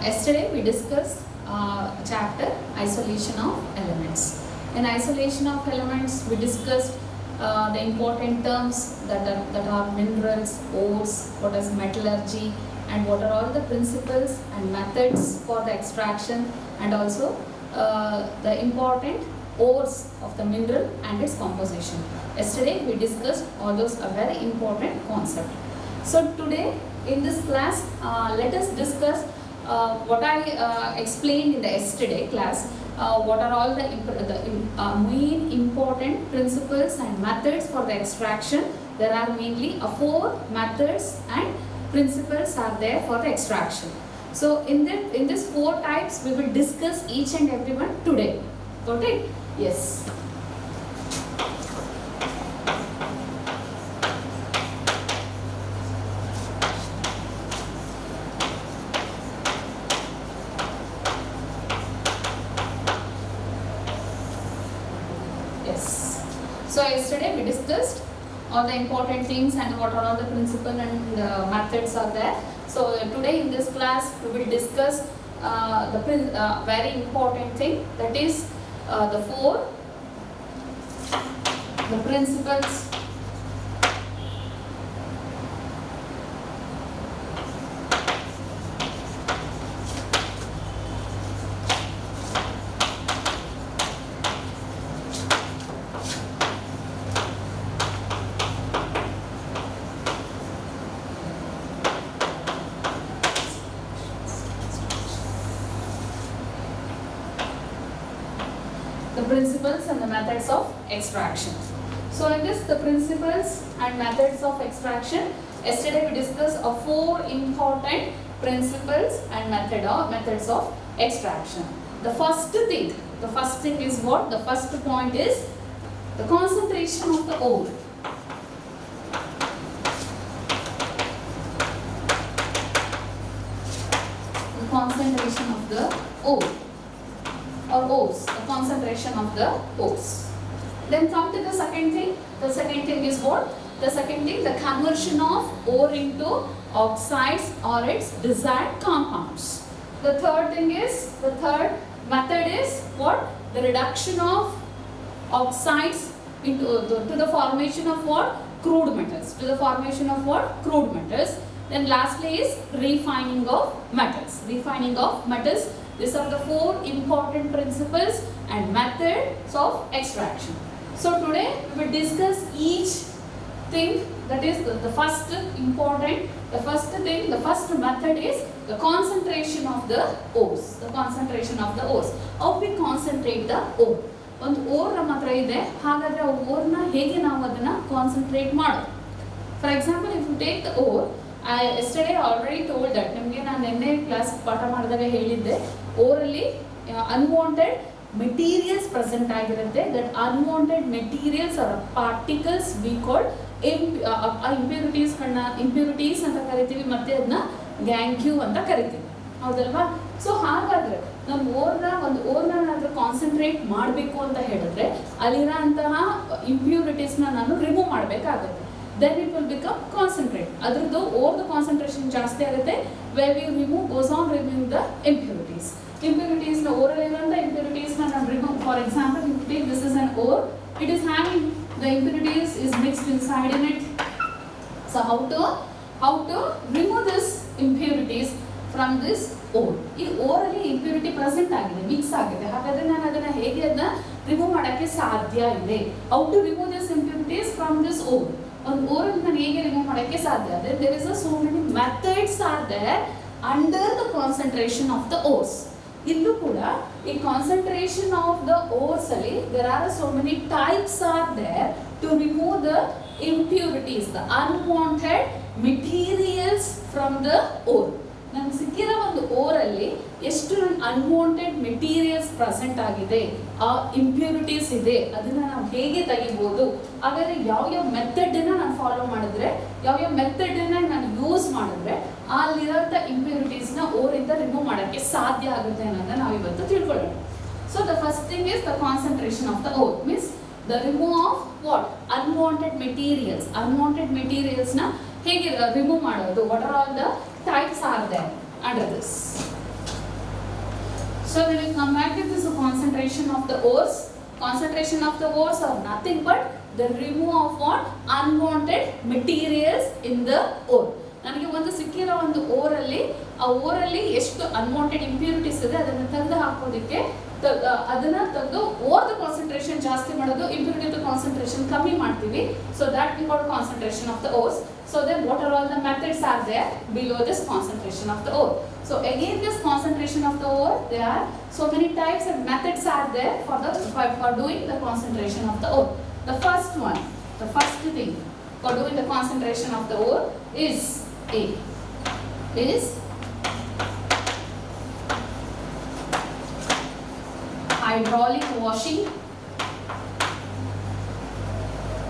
Yesterday we discussed chapter isolation of elements. In isolation of elements, we discussed the important terms that are minerals, ores, what is metallurgy, and what are all the principles and methods for the extraction, and also the important ores of the mineral and its composition. Yesterday we discussed all those a very important concept. So today in this class, let us discuss what I explained in the yesterday class. What are all the main important principles and methods for the extraction. There are mainly 4 methods and principles are there for the extraction. So in this 4 types we will discuss each and every one today. Got it? Yes. So yesterday we discussed all the important things and what are all the principles and methods are there. So today in this class we will discuss the very important thing, that is the principles and the methods of extraction. So in this, the principles and methods of extraction, yesterday we discussed 4 important principles and methods of extraction. The first thing is what? The first point is the concentration of the ore. The concentration of the ore. Or ores, the concentration of the ores. Then come to the second thing. The second thing is what? The second thing, the conversion of ore into oxides or its desired compounds. The third method is what? The reduction of oxides into to the formation of what? Crude metals. To the formation of what? Crude metals. Then lastly is refining of metals. Refining of metals. These are the 4 important principles and methods of extraction. So today we will discuss each thing, that is the first method is the concentration of the ores. The concentration of the ores. How we concentrate the ore? ಒಂದು or ನಮ್ಮ ಹತ್ರ ಇದೆ, ಹಾಗಾದ್ರೆ ಆ ಓರ್ನ ಹೇಗೆ ನಾವು ಅದನ್ನ concentrate ಮಾಡೋದು? For example, if you take the ore, yesterday I already told that, ನಿಮಗೆ ನಾನು ನಿನ್ನೆ ಕ್ಲಾಸ್ ಪಾಠ ಮಾಡಿದಾಗ ಹೇಳಿದ್ದೆ, ಓರಲ್ಲಿ ಅನ್ವಾಂಟೆಡ್ ಮೆಟೀರಿಯಲ್ಸ್ ಪ್ರೆಸೆಂಟ್ ಆಗಿರುತ್ತೆ. That unwanted materials are particles we called impurities ಅಂತ ಕರಿತೀವಿ, ಮತ್ತೆ ಅದನ್ನ ಗ್ಯಾಂಗ್ಯೂ ಅಂತ ಕರಿತೀವಿ, ಹೌದಲ್ವಾ? ಸೊ ಹಾಗಾದ್ರೆ ನಮ್ಮ ಓರ್ನ ಏನಾದ್ರೂ ಕಾನ್ಸಂಟ್ರೇಟ್ ಮಾಡಬೇಕು ಅಂತ ಹೇಳಿದ್ರೆ ಅಲ್ಲಿರೋ ಅಂತಹ ಇಂಪ್ಯೂರಿಟೀಸ್ನ ನಾನು ರಿಮೂವ್ ಮಾಡಬೇಕಾಗುತ್ತೆ. Then it will become concentrate. Adradu ore the concentration ಜಾಸ್ತಿ ಆಗುತ್ತೆ. Where we goes on removing the impurities. Impurities na ore iranta impurities na remove. For example, if you take this is an ore, it is having the impurities is mixed inside in it. So how to remove this impurities from this ore? ಈ ore ಅಲ್ಲಿ impurity present ಆಗಿದೆ, mix ಆಗಿದೆ. ಹಾಗಾದ್ರೆ ನಾನು ಅದನ್ನ ಹೇಗೆ ಅದನ್ನ remove ಮಾಡಕ್ಕೆ ಸಾಧ್ಯ ಇದೆ? How to remove this impurities from this ore? ಒಂದು ಓರನ್ನು ನಾನು ಹೇಗೆ ರಿಮೂವ್ ಮಾಡೋಕ್ಕೆ ಸಾಧ್ಯ? there is so many methods are there under the concentration of the ores. ಇಲ್ಲೂ ಕೂಡ ಈ concentration of the ores ಅಲ್ಲಿ there are so many types are there to remove the impurities, the unwanted materials from the ore. ನಮ್ಗೆ ಸಿಕ್ಕಿರೋ ಒಂದು ಓರಲ್ಲಿ ಎಷ್ಟು unwanted materials present ಆಗಿದೆ, ಆ ಇಂಪ್ಯೂರಿಟೀಸ್ ಇದೆ, ಅದನ್ನ ನಾವು ಹೇಗೆ ತೆಗಿಬೋದು? ಹಾಗಾದ್ರೆ ಯಾವ ಮೆಥಡ್ ನಾನು ಫಾಲೋ ಮಾಡಿದ್ರೆ, ಯಾವ ಮೆಥಡ್ ನಾನು ಯೂಸ್ ಮಾಡಿದ್ರೆ ಅಲ್ಲಿರೋಂಥ ಇಂಪ್ಯೂರಿಟೀಸ್ ನ ಓರಿಂದ ರಿಮೂವ್ ಮಾಡೋಕ್ಕೆ ಸಾಧ್ಯ ಆಗುತ್ತೆ ಅನ್ನೋದನ್ನ ನಾವು ಇವತ್ತು ತಿಳ್ಕೊಳ್ಳೋಣ. So the first thing is the concentration of the ore, means the remove of what? Unwanted materials. Unwanted materials ನ ಹೇಗೆ ರಿಮೂವ್ ಮಾಡೋದು? What are all the types are there under this? So when we come back to this concentration of the ores are nothing but the remove of what unwanted materials in the ore. ನನಗೆ ಒಂದು ಸಿಕ್ಕಿರೋ ಒಂದು ಓರಲ್ಲಿ ಆ ಓರಲ್ಲಿ ಎಷ್ಟು unwanted impurities ಇದೆ ಅದನ್ನು ತೆಗೆದು ಹಾಕೋದಕ್ಕೆ ಅದನ್ನ ತೆಗೆದು ಓರ್ದ ಕಾನ್ಸಂಟ್ರೇಷನ್ ಜಾಸ್ತಿ ಮಾಡೋದು, ಇಂಪ್ಯೂರಿಟಿ ಕಾನ್ಸಂಟ್ರೇಷನ್ ಕಮ್ಮಿ ಮಾಡ್ತೀವಿ. So that we call concentration of the ores. So then what are all the methods are there below this concentration of the ore? So again this concentration of the ore, there are so many types and methods are there for doing the concentration of the ore. The first thing for doing the concentration of the ore is hydraulic washing.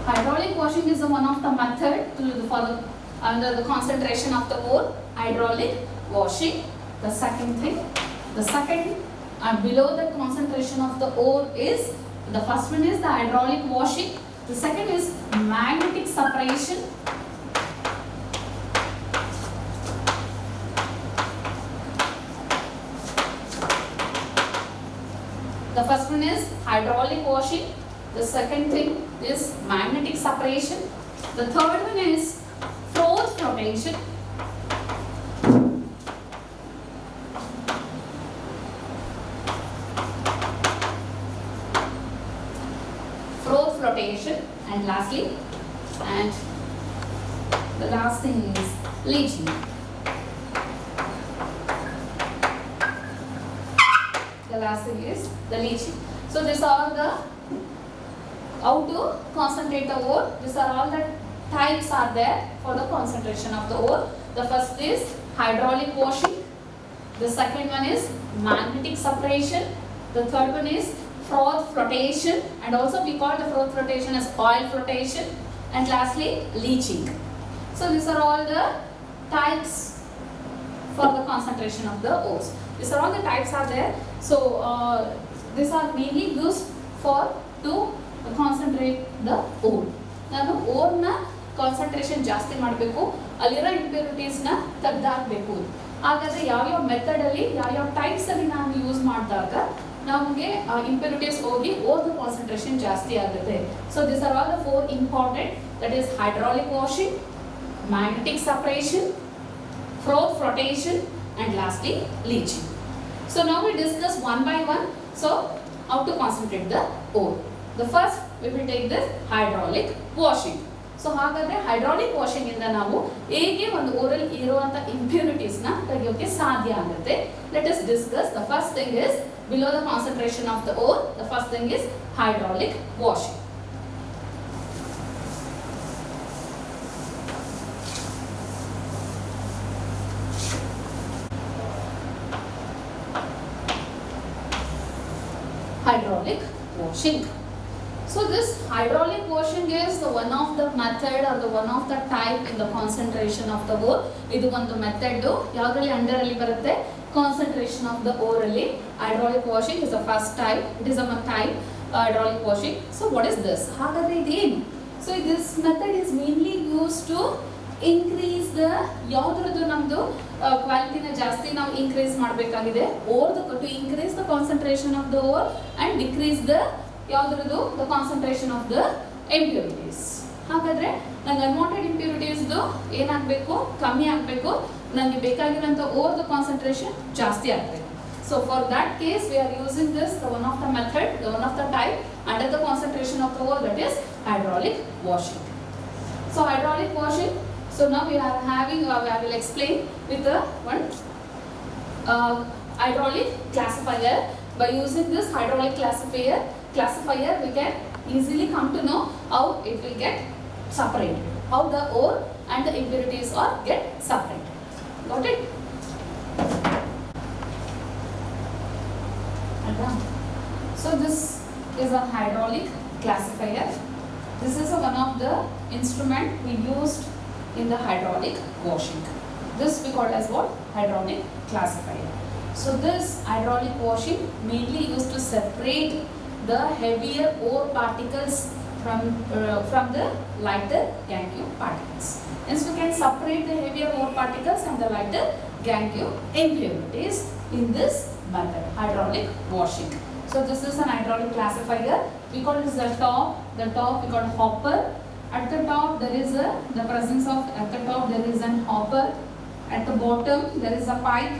Hydraulic washing is one of the method for under the concentration of the ore. Hydraulic washing. The second below the concentration of the ore is, the first one is the hydraulic washing. The second is magnetic separation. The first one is hydraulic washing. The second thing is magnetic separation. The third one is froth flotation. And lastly, and the last thing is leaching. The last thing is the leaching. So these are the how to concentrate the ore. These are all the types are there for the concentration of the ore. The first is hydraulic washing. The second one is magnetic separation. The third one is froth flotation, and also we call the froth flotation as oil flotation, and lastly leaching. So these are all the types for the concentration of the ores. These are all the types are there. So these are mainly used for to concentrate the ore. ನಾನು ಓರ್ನ concentration ಜಾಸ್ತಿ ಮಾಡಬೇಕು, ಅಲ್ಲಿರೋ ಇಂಪ್ಯೂರಿಟೀಸ್ನ ತೆಗೆದಾಕಬೇಕು. ಹಾಗಾದರೆ ಯಾವ್ಯಾವ ಮೆಥಡಲ್ಲಿ ಯಾವ್ಯಾವ ಟೈಪ್ಸಲ್ಲಿ ನಾನು use ಮಾಡಿದಾಗ ನಮಗೆ ಇಂಪ್ಯೂರಿಟೀಸ್ ಹೋಗಿ ಓರ್ದು ಕಾನ್ಸಂಟ್ರೇಷನ್ ಜಾಸ್ತಿ ಆಗುತ್ತೆ. So this are all the 4 important, that is hydraulic washing, magnetic separation, froth flotation, and lastly leaching. So now we discuss one by one. So how to concentrate the ore. The first we will take this hydraulic washing. So ಹಾಗಾದ್ರೆ hydraulic washing ಇಂದ ನಾವು ಹೇಗೆ ಒಂದು ಓರಲ್ಲಿ ಇರುವಂತ impurities ನ ತೆಗೆಯೋಕೆ ಸಾಧ್ಯ ಆಗುತ್ತೆ. Let us discuss. The first thing is below the concentration of the ore. The first thing is hydraulic washing. Hydraulic washing. So this hydraulic washing is the one of the method or the one of the type in the concentration of the ore. ಇದು ಒಂದು method ಯಾವ್ದ್ರಲ್ಲಿ under ಅಲ್ಲಿ ಬರುತ್ತೆ, concentration of the ore ಅಲ್ಲಿ. Hydraulic washing is the first type. It is a type hydraulic washing. So what is this? ಹಾಗಾದ್ರೆ ಇದೇನು? So this method is mainly used to increase the ಯಾವ್ದ್ರದ್ದು ನಮ್ದು ಕ್ವಾಲಿಟಿನ ಜಾಸ್ತಿ ನಾವು increase ಮಾಡಬೇಕಾಗಿದೆ. ಓರ್ದು to increase the concentration of the ore and decrease the ಯಾವ್ದ್ರದ್ದು the concentration of the impurities. ಹಾಗಾದ್ರೆ ನಂಗೆ unwanted ಇಂಪ್ಯೂರಿಟೀಸ್ದು ಏನಾಗಬೇಕು, ಕಮ್ಮಿ ಆಗಬೇಕು, ನನಗೆ ಬೇಕಾಗಿರೋಂಥ ಓರ್ದು ಕಾನ್ಸಂಟ್ರೇಷನ್ ಜಾಸ್ತಿ ಆಗಬೇಕು. So for that case we are using this, the one of the method, the one of the type under the concentration of the ore, that is hydraulic washing. So hydraulic washing, so now we are having, I will explain with the one hydraulic classifier. By using this hydraulic classifier we can easily come to know how it will get separated, how the ore and the impurities are get separated. Got it? So this is a hydraulic classifier. This is one of the instrument we used in the hydraulic washing. This we call as what? Hydraulic classifier. So this hydraulic washing mainly used to separate the heavier ore particles from the lighter gangue particles. Hence we can separate the heavier ore particles and the lighter gangue impurities in this method, hydraulic washing. So this is an hydraulic classifier. We call it the top. The top we call hopper. At the top there is the presence of, at the top there is an hopper. At the bottom there is a pipe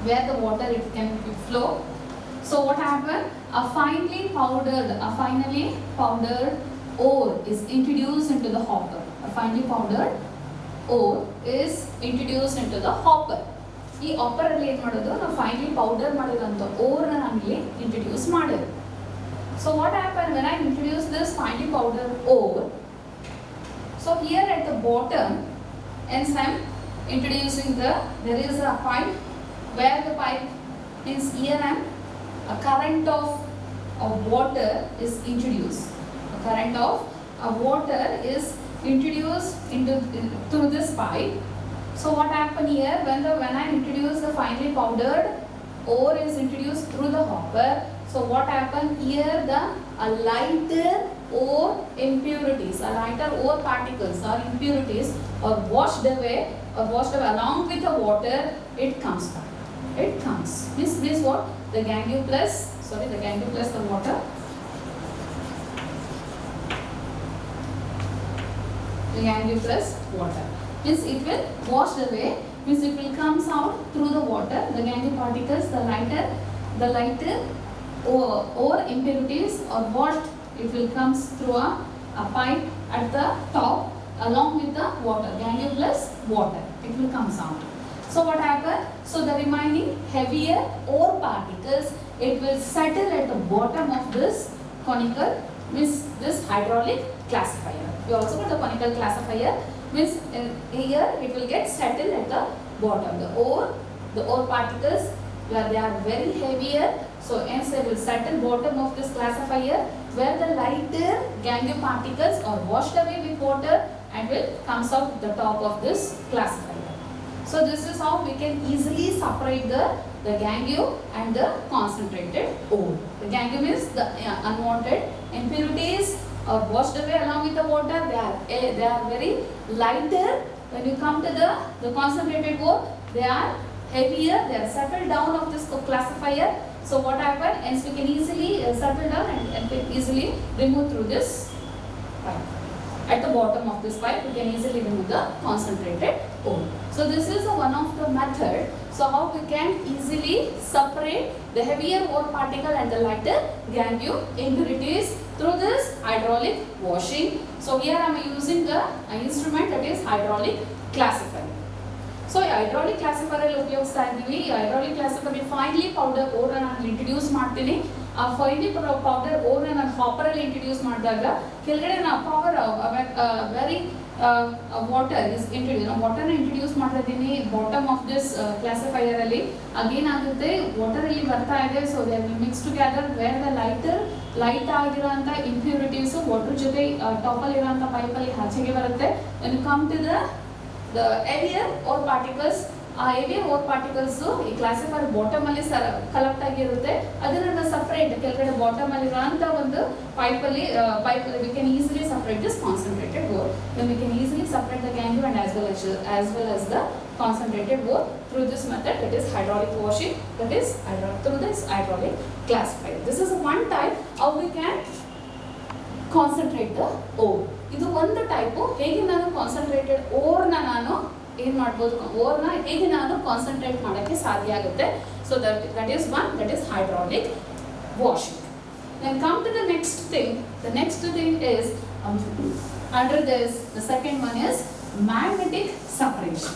where the water it can flow. So what happened? A finely powdered ore is introduced into the hopper. A finely powdered ore is introduced into the hopper. ಈ hopper ಅಲ್ಲಿ ಏನು ಮಾಡೋದು, ನಾವು finally powder ಮಾಡಿರೋಂಥ ಓರ್ನ ನಾನಿಲ್ಲಿ introduce ಮಾಡಿದೆ. So what happened when I introduce this finely powdered ore? So here at the bottom, hence I am introducing there is a pipe, where the pipe means here I am a current of water is introduced. A current of water is introduced through this pipe. So what happened here, when I introduce the finely powdered ore is introduced through the hopper. So what happened here, a lighter ore impurities, a lighter ore particles or impurities are washed away along with the water. It comes back. It comes. This what the gangue plus the water. The gangue plus water. Means it will wash away. Means it will comes out through the water. The gangue particles, the lighter ore impurities are washed. It will comes through a pipe at the top along with the water. Gangue plus water. It will comes out. So what happened? So the remaining heavier ore particles, it will settle at the bottom of this conical, means this hydraulic classifier. We also got the conical classifier, means here it will get settled at the bottom. The ore particles, where they are very heavier, so hence they will settle bottom of this classifier, where the lighter gangue particles are washed away with water and will comes out the top of this classifier. So this is how we can easily separate the gangue and the concentrated ore. The gangue means the unwanted impurities are washed away along with the water. They are very lighter. When you come to the concentrated ore, they are heavier. They are settled down of this classifier. So what happened? Hence we can easily settle down and can easily remove through this pipe. At the bottom of this pipe, we can easily remove the concentrated ore. So this is one of the method. So how we can easily separate the heavier ore particle and the lighter gangue impurities through this hydraulic washing. So here I am using the instrument that is hydraulic classifier. So hydraulic classifier ಉಪಯೋಗಿಸ್ತಾ ಇದ್ದೀವಿ. hydraulic classifier finely powder ore ನಾನು introduce ಮಾಡ್ತೀನಿ. ಆ finally powder ಓರ್ನ ನಾನು hopper ಅಲ್ಲಿ introduce ಮಾಡಿದಾಗ ಕೆಳಗಡೆ ನಾವು power very water is introduce, ವಾಟರ್ನ ಇಂಟ್ರೊಡ್ಯೂಸ್ ಮಾಡ್ತಾ ಇದ್ದೀನಿ ಬಾಟಮ್ ಆಫ್ ದಿಸ್ ಕ್ಲಾಸಿಫೈಯರ್ ಅಲ್ಲಿ. ಅಗೇನ್ ಆಗುತ್ತೆ ವಾಟರ್ ಅಲ್ಲಿ ಬರ್ತಾ ಇದೆ. So they will mix together where the light ಆಗಿರೋಂಥ ಇಂಪ್ಯೂರಿಟೀಸ್ ವಾಟರ್ ಜೊತೆ ಟಾಪ್ ಅಲ್ಲಿ ಇರೋಂಥ ಪೈಪ್ ಅಲ್ಲಿ ಆಚೆಗೆ ಬರುತ್ತೆ. when you come to the heavier ore particles, ಆ heavier ore particles ಈ ಕ್ಲಾಸಿಫೈಯರ್ ಬಾಟಮ್ ಅಲ್ಲಿ ಕಲೆಕ್ಟ್ ಆಗಿರುತ್ತೆ. ಅದನ್ನ ಸಪರೇಟ್ ಕೆಳಗಡೆ ಬಾಟಮ್ ಅಲ್ಲಿ ಇರುವಂತ ಒಂದು ಪೈಪ್ ಅಲ್ಲಿ we can easily separate this concentrated ore. Then we can easily separate the gangue and as well as the concentrated ore through this method, that is hydraulic washing, that is through this hydraulic classifier. This is one type how we can concentrate the ore. ಇದು ಒಂದು type. ಹೇಗೆ ನಾನು concentrated ಓರ್ನ ನಾನು ಏನು ಮಾಡ್ಬೋದು, ಓರ್ನ ಹೇಗೆ ನಾನು concentrate ಮಾಡೋಕ್ಕೆ ಸಾಧ್ಯ ಆಗುತ್ತೆ. So that is one, that is hydraulic washing. Then come to the next thing. The next thing is under this, the second one is magnetic separation.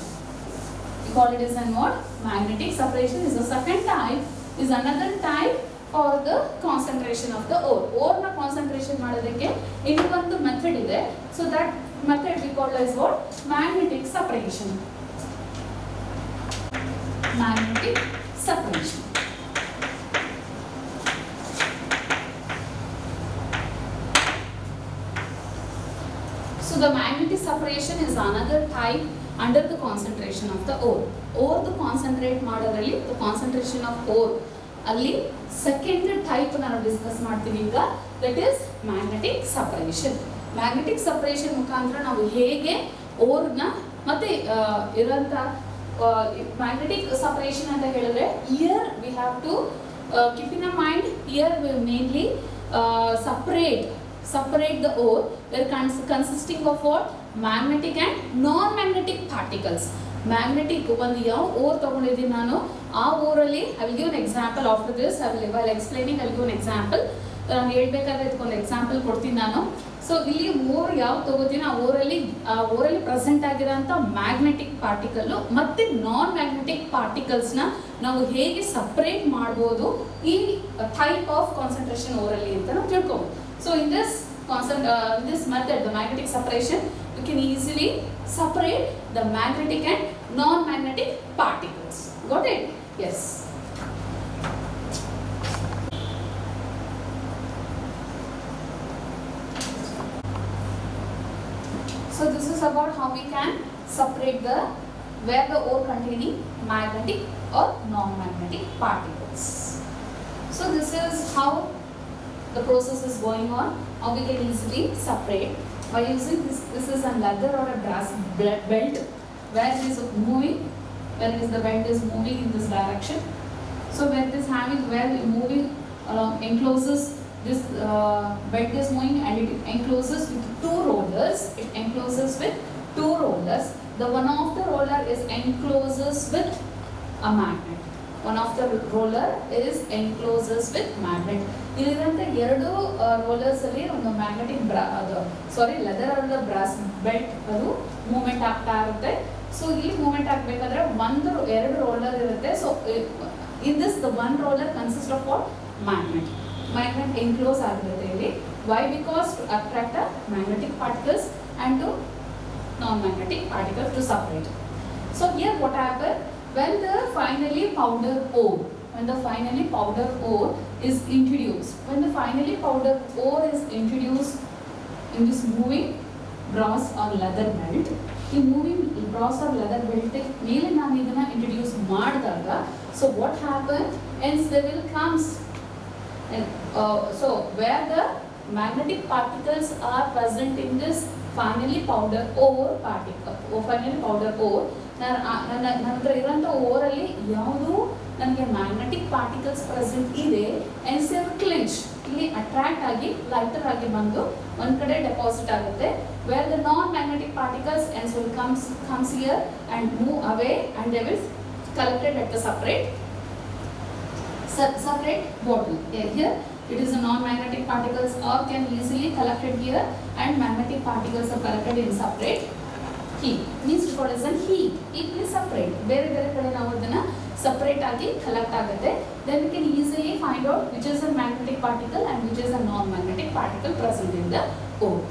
We call it as what? Magnetic separation is the second type, is another type for the concentration of the ore. Ore na concentration ಮಾಡೋದಕ್ಕೆ ಇದು ಒಂದು method ಇದೆ. So that method we call as what? Magnetic separation. Magnetic separation. So the magnetic separation is another type under the concentration of the ore. Ore the concentrate ಮಾಡೋದ್ರಲ್ಲಿ the concentration of ore ಅಲ್ಲಿ second type ನಾನು discuss ಮಾಡ್ತೀನಿ ಈಗ, that is magnetic separation. Magnetic separation ಮುಖಾಂತರ ನಾವು ಹೇಗೆ ಓರ್ನ ಮತ್ತೆ ಇರೋಂಥ magnetic separation ಅಂತ ಹೇಳಿದ್ರೆ here we have to keep in mind, here we mainly separate the ore, they're consisting of what? Magnetic and non-magnetic particles. Magnetic ಒಂದು ಯಾವ ಓರ್ ತಗೊಂಡಿದ್ದೀನಿ ನಾನು, ಆ ಓರಲ್ಲಿ I will give an example after this. while explaining I will give an example. ನಾನು ಹೇಳ್ಬೇಕಾದ್ರೆ ಇದಕ್ಕೊಂದು example ಕೊಡ್ತೀನಿ ನಾನು. ಸೊ ಇಲ್ಲಿ ಓರ್ ಯಾವ ತಗೋತೀನಿ, ಆ ಓರಲ್ಲಿ ಪ್ರೆಸೆಂಟ್ ಆಗಿರೋಂಥ ಮ್ಯಾಗ್ನೆಟಿಕ್ ಪಾರ್ಟಿಕಲ್ ಮತ್ತೆ ನಾನ್ ಮ್ಯಾಗ್ನೆಟಿಕ್ ಪಾರ್ಟಿಕಲ್ಸ್ನ ನಾವು ಹೇಗೆ ಸಪ್ರೇಟ್ ಮಾಡ್ಬೋದು ಈ ಟೈಪ್ ಆಫ್ ಕಾನ್ಸಂಟ್ರೇಷನ್ ಓರಲ್ಲಿ ಅಂತ ನಾವು ತಿಳ್ಕೊಬೋದು. So in this method, the magnetic separation, you can easily separate the magnetic and non-magnetic particles. Got it? Yes. So this is about how we can separate where the ore containing magnetic or non-magnetic particles. So this is how the process is going on, how we can easily separate by using this is a leather or a brass belt where it is moving, where the belt is moving in this direction. So where it is moving along encloses this belt is moving and it encloses with two rollers. The one of the roller is encloses with a magnet. One of the roller is encloses with magnet. ಇಲ್ಲಿರುವಂತ ಎರಡು rollers ಅಲ್ಲಿ ಒಂದು magnetic leather are the brass belt ಅದು movement ಆಗ್ತಾ ಇರುತ್ತೆ. So ಇಲ್ಲಿ movement ಆಗಬೇಕಾದ್ರೆ ಎರಡು roller ಇರುತ್ತೆ. So in this the one roller consist of what? magnet enclose ಆಗಿರುತ್ತೆ ಇಲ್ಲಿ. Why? Because to attract the magnetic particles and to non-magnetic particles to separate. So here what happens when the finally powder ore is introduced, in this moving brass or leather belt, ಈ moving brass or leather belt ಮೇಲೆ ನಾನು ಇದನ್ನ introduce ಮಾಡಿದಾಗ, so what happens? Hence they will comes and so where the magnetic particles are present in this finally powder ore ನನ್ನ ಹತ್ರ ಇರೋಂಥ ಓರಲ್ಲಿ ಯಾವುದು ನನಗೆ ಮ್ಯಾಗ್ನೆಟಿಕ್ ಪಾರ್ಟಿಕಲ್ಸ್ ಪ್ರೆಸೆಂಟ್ ಇದೆ ಎನ್ಸೆಲ್ ಕ್ಲೆಂಚ್ ಇಲ್ಲಿ ಅಟ್ರಾಕ್ಟ್ ಆಗಿ ಲೈಟರ್ ಆಗಿ ಬಂದು ಒಂದು ಕಡೆ ಡೆಪಾಸಿಟ್ ಆಗುತ್ತೆ. Where the non magnetic particles ಎನ್ಸೆಲ್ comes here and move away and they will collected at the separate bottle. Here it is the non-magnetic particles are can easily collected here and magnetic particles are collected in separate heap. Means what is a heap? It is separate. ಬೇರೆ ಕಡೆ ನಾವು ಅದನ್ನ separate ಆಗಿ collect ಆಗುತ್ತೆ. Then we can easily find out which is a magnetic particle and which is a non-magnetic particle present in the ore.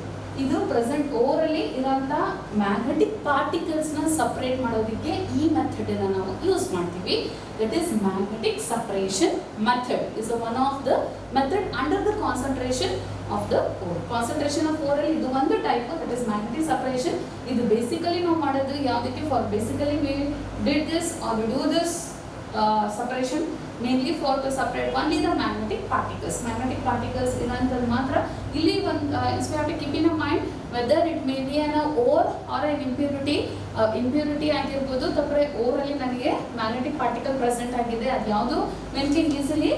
ಇದು present or ಅಲ್ಲಿ ಇರೋಂಥ magnetic particles ನ ಸಪರೇಟ್ ಮಾಡೋದಕ್ಕೆ ಈ ಮೆಥಡ್ ಅನ್ನ ನಾವು ಯೂಸ್ ಮಾಡ್ತೀವಿ. That is magnetic separation method is one of the method under the concentration of the ore. Concentration of ore ಅಲ್ಲಿ ಇದು ಒಂದು type, that is magnetic separation. ಇದು ಬೇಸಿಕಲಿ ನಾವು ಮಾಡೋದು ಯಾವುದಕ್ಕೆ? For basically we did this are we do this separation mainly for to separate only the magnetic particles. Magnetic particles ಇರೋಂಥದ್ದು ಮಾತ್ರ ಇಲ್ಲಿ ಒಂದು we have to keep in mind whether it may be an ore or an impurity. Impurity ಆಗಿರ್ಬೋದು, ತಪ್ಪರೆ ಓರಲ್ಲಿ ನನಗೆ magnetic particle present ಆಗಿದೆ, ಅದು ಯಾವುದು? When can easily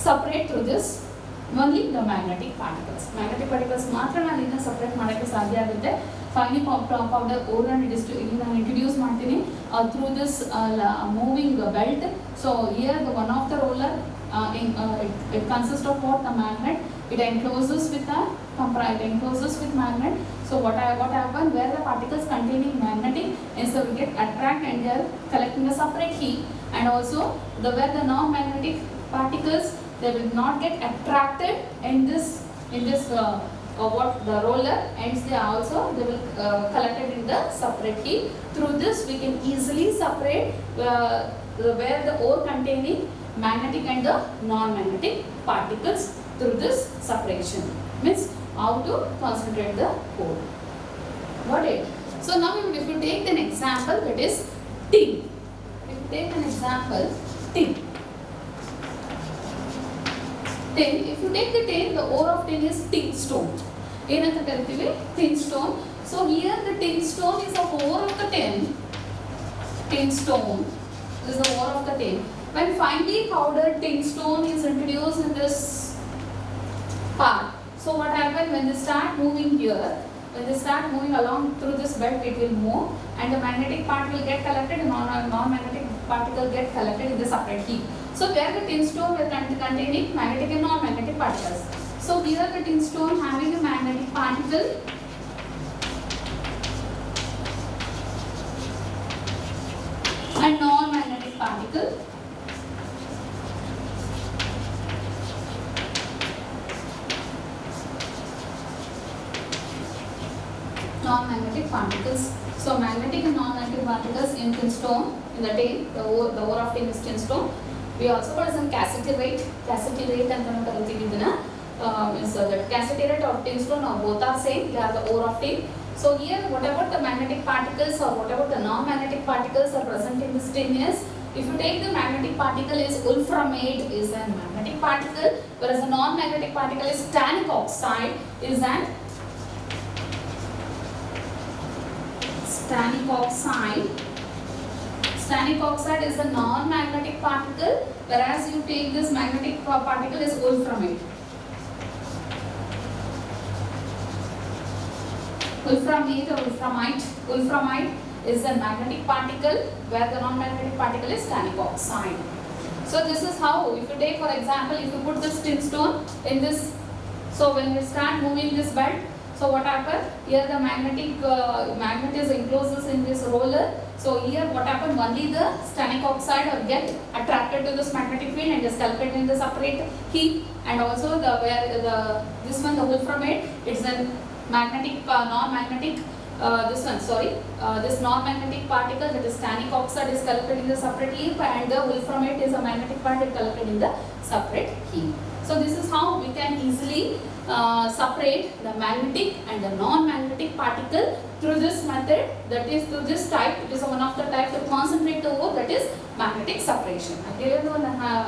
separate through this only the magnetic particles. Magnetic particles ಮಾತ್ರ ನಾನು ಇದನ್ನ separate ಮಾಡೋಕ್ಕೆ ಸಾಧ್ಯ ಆಗುತ್ತೆ. ಫೈನಿ ಪೌಡರ್ ಓರ್ ಇಲ್ಲಿ ನಾನು ಇಂಟ್ರೊಡ್ಯೂಸ್ ಮಾಡ್ತೀನಿ through this moving belt. So here the one of the roller it consists of what? The magnet. It encloses with magnet. So what happens where the particles containing magnetic is so we get attract and they are collecting a separate heat, and also where the non-magnetic particles they will not get attracted in this what the roller, and they also they will collected in the separate heat. Through this we can easily separate where the ore containing magnetic and the non-magnetic particles through this separation. Means how to concentrate the ore. Got it? So now if you take an example, that is tin. If you take an example, tin. If you take the tin, the ore of tin is tin stone. ಏನಂತ ಕರಿತೀವಿ? Tin stone. So here the tin stone is of ore of the tin. tin stone. This is the ore of the tin. When finely powdered tin stone is introduced in this part, so what happens when they start moving here? When they start moving along through this belt, it will move, and the magnetic part will get collected, and non-magnetic particle get collected in the separate heap. So where the tin stone will containing magnetic and non-magnetic particles. So here the tin stone having a magnetic particle and non-magnetic particle. Non-magnetic particles. So magnetic and non-magnetic particles in tin stone, in the tin, the ore of tin is tin stone. We also got some cassiterite. Cassiterite and the cassiterite of tin stone or both are same. They are the ore of tin. So here, whatever the magnetic particles or whatever the non-magnetic particles are present in this tin is, if you take the magnetic particle is wolframite is a magnetic particle, whereas the non-magnetic particle is tannic oxide is an stannic oxide. Stannic oxide is the non-magnetic particle, whereas you take this magnetic particle is wolframite. Wolframite or wolframite. Wolframite is a magnetic particle, where the non-magnetic particle is stannic oxide. So this is how, if you take for example, if you put this tin stone in this, so when you start moving this belt, so what happens? Here the magnet is encloses in this roller. So here what happens? Only the stannic oxide will get attracted to this magnetic field and is collected in the separate heap. And also this one, the wolframite, it's a magnetic non-magnetic. This non-magnetic particle, that is stannic oxide, is collected in the separate heap, and the wolframite is a magnetic particle collected in the separate heap. So this is how we can easily separate the magnetic and the non-magnetic particle through this method, that is through this type. It is one of the type to concentrate the ore, that is magnetic separation. I gave you one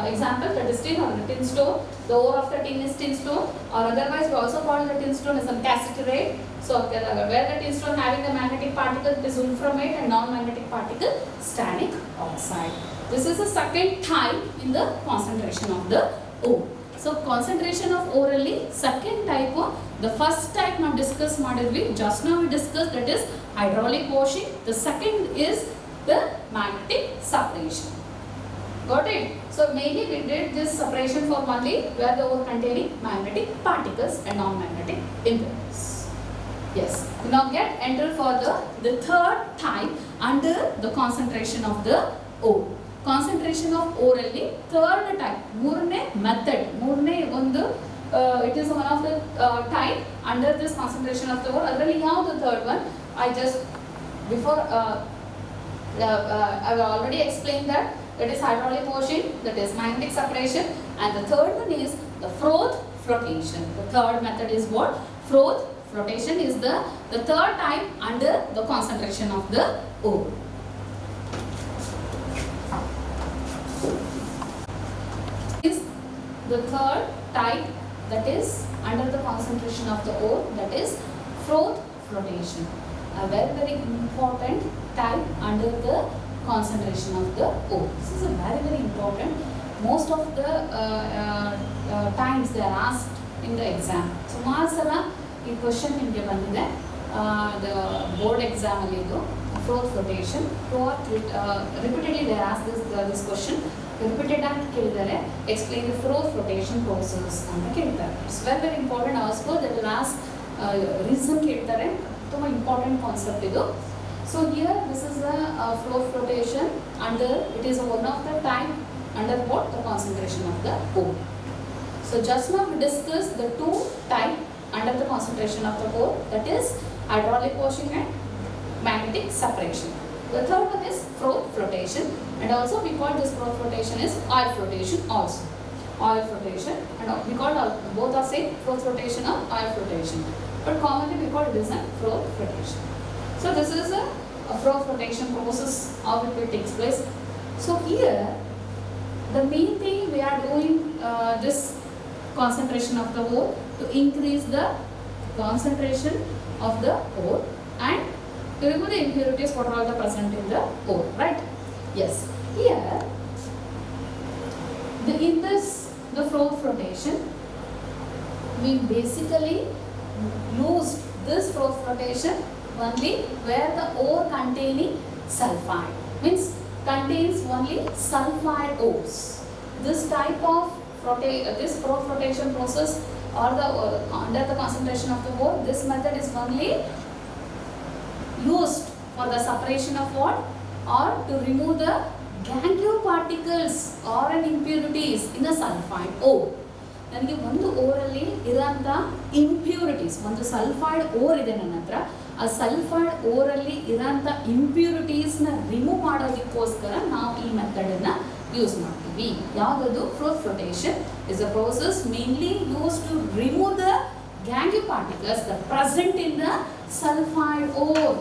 example, that is tin or the tin stone. The ore of the tin is tin stone, or otherwise we also call the tin stone as a cassiterite. So where the tin stone having the magnetic particle, it is wolframite, and non-magnetic particle stannic oxide. This is the second type in the concentration of the ore. So concentration of ore ಅಲ್ಲಿ second type, the first type ನಾವು discuss ಮಾಡಿದ್ವಿ, just now we discussed, that is hydraulic washing. The second is the magnetic separation. Got it? So mainly we did this separation for only where the ore containing magnetic particles and non-magnetic impurities. Yes. We now get enter for the third type under the concentration of the ore. Concentration of ore ಅಲ್ಲಿ third type, ಮೂರನೇ method, ಮೂರನೇ ಒಂದು it is one of the type under this concentration of the ore. ಅದರಲ್ಲಿ ಯಾವುದು third one? I just before I have already explained that is hydraulic washing, that is magnetic separation, and the third one is the froth flotation. The third method is what? Froth flotation is the third type under the concentration of the ore. Is the third type that is under the concentration of the ore, that is froth flotation. A very important type under the concentration of the ore. This is a very important. Most of the times they are asked in the exam. So Masala, this question nimge bandide, the board exam alli idu froth flotation. Repeatedly they are asked this question. Repeated ಆಗಿ ಕೇಳಿದ್ದಾರೆ, explain the froth flotation process ಅಂತ ಕೇಳ್ತಾರೆ. It's very important. Also the last reason ಕೇಳ್ತಾರೆ, ತುಂಬಾ important concept ಇದು. So here this is the froth flotation under, it is one of the type under what? The concentration of the ore. So just now we discussed the two type under the concentration of the ore, that is hydraulic washing and magnetic separation. The third one is froth flotation, and also we call this froth flotation is oil flotation also. Oil flotation, and we call both are same, froth flotation or oil flotation, but commonly we call it as a froth flotation. So this is a froth flotation process, how it will take place. So here the main thing we are doing this concentration of the ore to increase the concentration of the ore and to remove the impurities what are all the present in the ore, right? Yes. Here, in this the flow flotation, we basically used this flow flotation only where the ore containing sulfide, means contains only sulfide ores. This type of this flow flotation process or the under the concentration of the ore, this method is only used for the separation of what, or to remove the gangue particles or impurities in a sulfide ore. ನನಗೆ ಒಂದು ಓರಲ್ಲಿ ಇರೋಂಥ impurities, ಒಂದು sulphide or ಇದೆ ನನ್ನ ಹತ್ರ, ಆ sulphide ಓರಲ್ಲಿ ಇರೋಂಥ ಇಂಪ್ಯೂರಿಟೀಸ್ನ remove ಮಾಡೋದಕ್ಕೋಸ್ಕರ ನಾವು ಈ ಮೆಥಡನ್ನು ಯೂಸ್ ಮಾಡ್ತೀವಿ. ಯಾವುದದು? Flow flotation is a process mainly use to remove the gangue particles that present in the sulfide ore.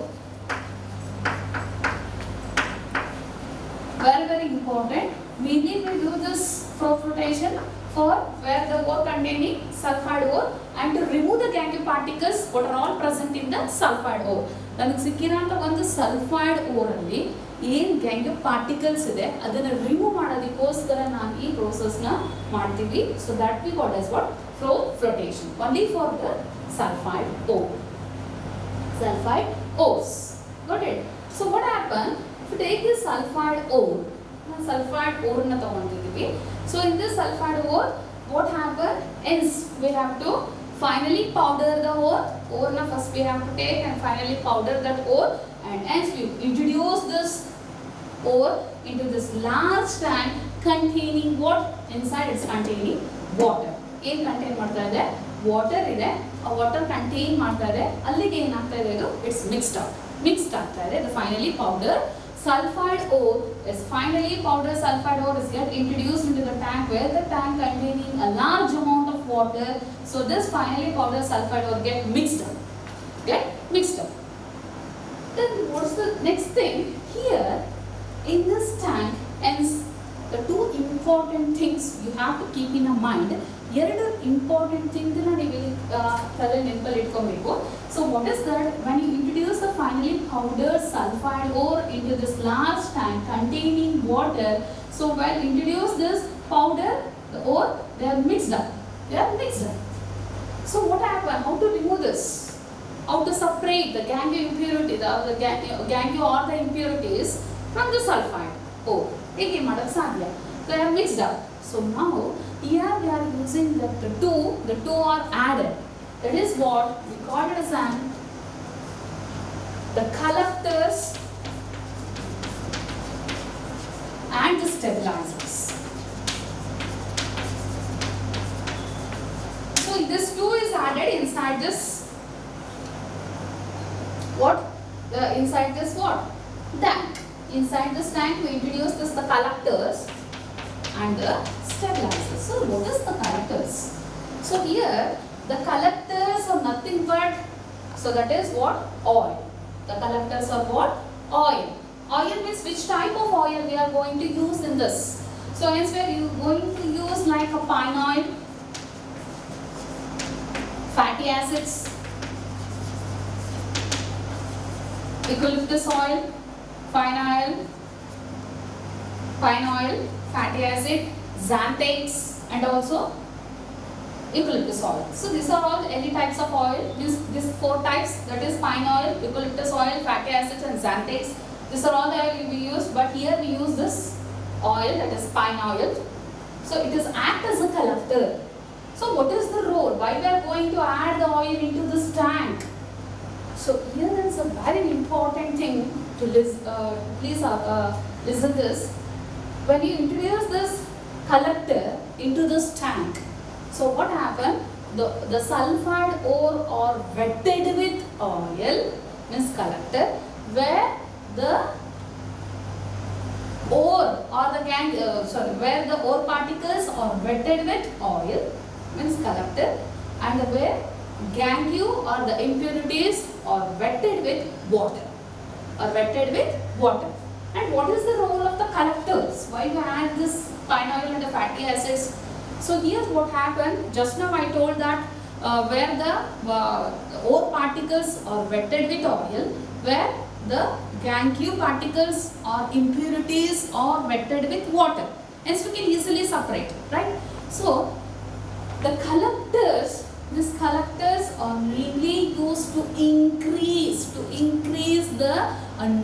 Very, very important. Mainly we do this flow flotation for where the ore containing sulfide ore and to remove the gangue particles what are all present in the sulfide ore. ನನಗೆ ಸಿಕ್ಕಿರೋಂಥ ಒಂದು sulphide ಓರಲ್ಲಿ ಏನು gang particles ಇದೆ ಅದನ್ನು remove ಮಾಡೋದಕ್ಕೋಸ್ಕರ ನಾವು ಈ ಪ್ರೋಸೆಸ್ನ ಮಾಡ್ತೀವಿ. So that we called as what? flow flotation, only for the sulfide ore. Sulfide ores. Got it? So what happen? If you take this sulfide ore na ತಗೊಂಡಿದ್ದೀವಿ. So in this sulfide ore, what happen is we have to finally powder the ore. Ore na first we have to take and finally powder that ore, and hence we introduce this ore into this large tank containing what? Inside it's containing water. ಏನು contain ಮಾಡ್ತಾ ಇದೆ? Water ಇದೆ. ಆ water contain ಮಾಡ್ತಾ ಇದೆ. ಅಲ್ಲಿಗೆ ಏನಾಗ್ತಾ ಇದೆ? ಇದು ಇಟ್ಸ್ ಮಿಕ್ಸ್ಡ್ ಆಗ್ತಾ ಇದೆ. ಇದು finally powder sulfide ore is finally powder sulfide ore is get introduced into the tank, where the tank containing a large amount of water. So this finally powder sulfide ore get mixed up. Then what's the next thing? Here in this tank, and the two important things you have to keep in mind. ಎರಡು important ಥಿಂಗ್ನ ನೀವು ತಲೆ ನೆನಪಲ್ಲಿ ಇಟ್ಕೊಬೇಕು. So what is that? When you introduce the finally powder sulphide ore into this large tank containing water, so when introduce this powder ore they are mixed up. So what happened? How to remove this? How to separate the gangue impurity, the gangue or the impurities from the sulfide ore? ಹೇಗೆ ಮಾಡೋಕ್ಕೆ ಸಾಧ್ಯ? They are mixed up. So now here we are using the two are added. That is what we call it as the collectors and the stabilizers. So this 2 is added inside this what? Inside this what? Tank. Inside this tank we introduce the collectors and the stabilizers. So what is the collectors? So here the collectors are nothing but, so that is what? Oil. The collectors are what? Oil. Oil means which type of oil we are going to use in this. So hence we are going to use like a pine oil, fatty acids, eucalyptus oil, pine oil, fatty acid, xanthax, and also eucalyptus oil. So these are all any types of oil. These 4 types, that is pine oil, eucalyptus oil, fatty acids, and xanthax. These are all the oil we use, but here we use this oil, that is pine oil. So it is act as a collector. So what is the role? Why we are going to add the oil into this tank? So here there is a very important thing to please listen this. When you introduce this collector into this tank, so what happened? The sulfide ore or wetted with oil means collector, where the ore or the where the ore particles are wetted with oil means collector, and where gangue or the impurities are wetted with water. And what is the role of the collectors? Why you add this pine oil and the fatty acids? So here what happened? Just now I told that where the ore particles are wetted with oil, where the gangue particles or impurities are wetted with water. Hence we can easily separate, right? So the collectors, these collectors are mainly used to increase the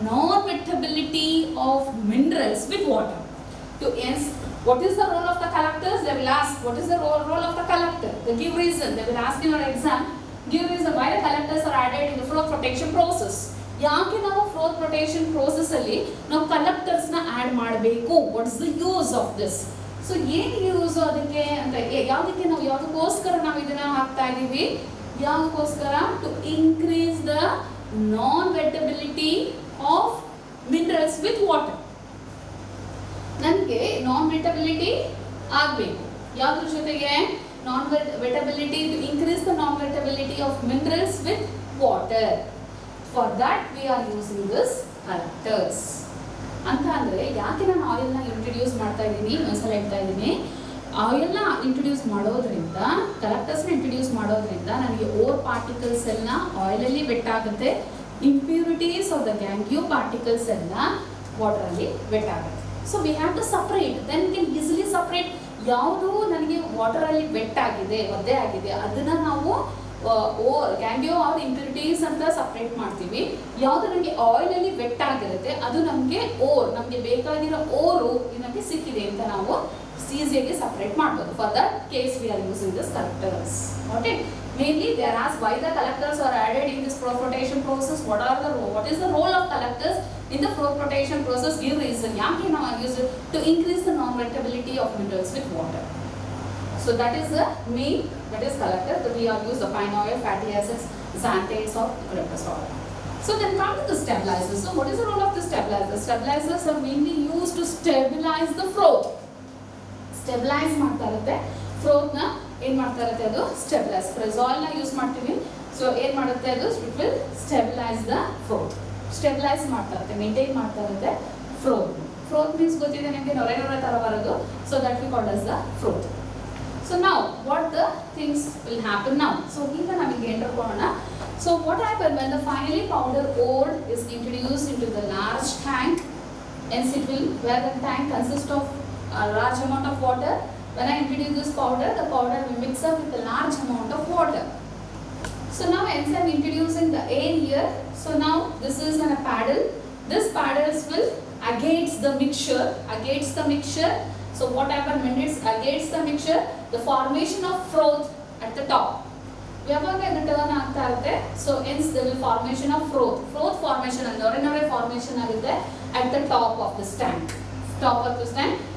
non-wettability of minerals with water. To hence, what is the role of the collectors? They will ask, what is the role of the collector? They give reason. They will ask in your exam, give reason why the collectors are added in the flow protection process. ಯಾಕೆ ನಾವು flow protection process ಅಲ್ಲಿ ನಾವು conductors ನ add ಮಾಡಬೇಕು? What is the use of this? So ಏನು use ಅದಕ್ಕೆ ಅಂತ ಯಾವುದಕ್ಕೋಸ್ಕರ ನಾವು ಇದನ್ನ ಹಾಕ್ತಾ ಇದೀವಿ? ಯಾವುದಕ್ಕೋಸ್ಕರ? To increase the non wettability of minerals with water. ನನಗೆ ನಾನ್ ವೆಟಬಿಲಿಟಿ ಆಗಬೇಕು ಯಾವ್ದ್ರ ಜೊತೆಗೆ? Non wettability, to increase the non wettability of minerals with water. For that we are using this collectors. ಅಂತ ಅಂದ್ರೆ ಯಾಕೆ ನಾನು ಆಯಿಲ್ ನ ಇಂಟ್ರೊಡ್ಯೂಸ್ ಮಾಡ್ತಾ ಇದ್ದೀನಿ, ಒಂದ್ಸಲ ಹೇಳ್ತಾ ಇದ್ದೀನಿ. ಆಯಿಲ್ ನ ಇಂಟ್ರೊಡ್ಯೂಸ್ ಮಾಡೋದ್ರಿಂದ, ಕಲೆಕ್ಟರ್ಸ್ ನ ಇಂಟ್ರೊಡ್ಯೂಸ್ ಮಾಡೋದ್ರಿಂದ ನನಗೆ ಓರ್ ಪಾರ್ಟಿಕಲ್ಸ್ ಎಲ್ಲ ಆಯಿಲ್ ಅಲ್ಲಿ ವೆಟ್ ಆಗುತ್ತೆ, impurities of the gangue particles ಎಲ್ಲ ವಾಟರ್ ಅಲ್ಲಿ ವೆಟ್ ಆಗುತ್ತೆ. So we have to separate, then we can easily separate ಯಾವುದು ನನಗೆ ವಾಟರ್ ಅಲ್ಲಿ ವೆಟ್ ಆಗಿದೆ, ಒದ್ದೆ ಆಗಿದೆ, ಅದನ್ನ ನಾವು ಗ್ಯಾಂಗ್ಯೋ ಆರ್ ಇಂಪ್ಯೂರಿಟೀಸ್ ಅಂತ ಸಪರೇಟ್ ಮಾಡ್ತೀವಿ. ಯಾವುದು ನಮಗೆ ಆಯಿಲ್ ಅಲ್ಲಿ ವೆಟ್ ಆಗಿರುತ್ತೆ ಅದು ನಮಗೆ ನಮಗೆ ಬೇಕಾಗಿರೋ ಓರು ನಮಗೆ ಸಿಕ್ಕಿದೆ ಅಂತ ನಾವು ಈಸಿಯಾಗಿ ಸಪರೇಟ್ ಮಾಡ್ಬೋದು. For that case we are using this collectors. Okay, mainly they are asked why the collectors are added in this flow flotation process. What is the role of collectors in the flow flotation process? Give reason. ಯಾಕೆ ನಾವು use it to increase the non-wettability of minerals with water. So that is the main, that is collector. So we are use the fine oil, fatty acids, xanthates or cholesterol. So then come to the stabilizers. So what is the role of the stabilizers? Stabilizers are mainly used to stabilize the froth. Stabilize ಮಾಡ್ತಾ ಇರುತ್ತೆ ಫ್ರೋತ್ ನ, ಏನ್ ಮಾಡ್ತಾ ಇರುತ್ತೆ ಅದು stabilise. Cresol ನ use ಮಾಡ್ತೀವಿ. So ಏನ್ ಮಾಡುತ್ತೆ ಅದು? It will stabilise the froth. Stabilise ಮಾಡ್ತಾ ಇರುತ್ತೆ, ಮೇಂಟೈನ್ ಮಾಡ್ತಾ ಇರುತ್ತೆ ಫ್ರೋತ್. ಫ್ರೋತ್ ಮೀನ್ಸ್ ಗೊತ್ತಿದೆ ನಿಮಗೆ, ನೊರೆ ತರ ಬರೋದು. So that we called as the froth. So now what the things will happen now? So ಈಗ ನಮಗೆ ಎಂಟರ್ ಕೊಡೋಣ. So what happen when the finally powder ore is introduced into the large tank? Hence it will, where the tank consists of a large amount of water. When I introduce this powder, the powder will mix up with a large amount of water. So now hence I am introducing the air here. So now this is in a paddle. This paddles will against the mixture. So what happen when it's against the mixture? The formation of froth at the top. ಯಾವಾಗ ಇದು turn ಆಗ್ತಾ ಇರುತ್ತೆ, so hence there will formation of froth formation ಅಂದ್ರೆ ನೊರೆ formation ಆಗುತ್ತೆ at the top of this tank.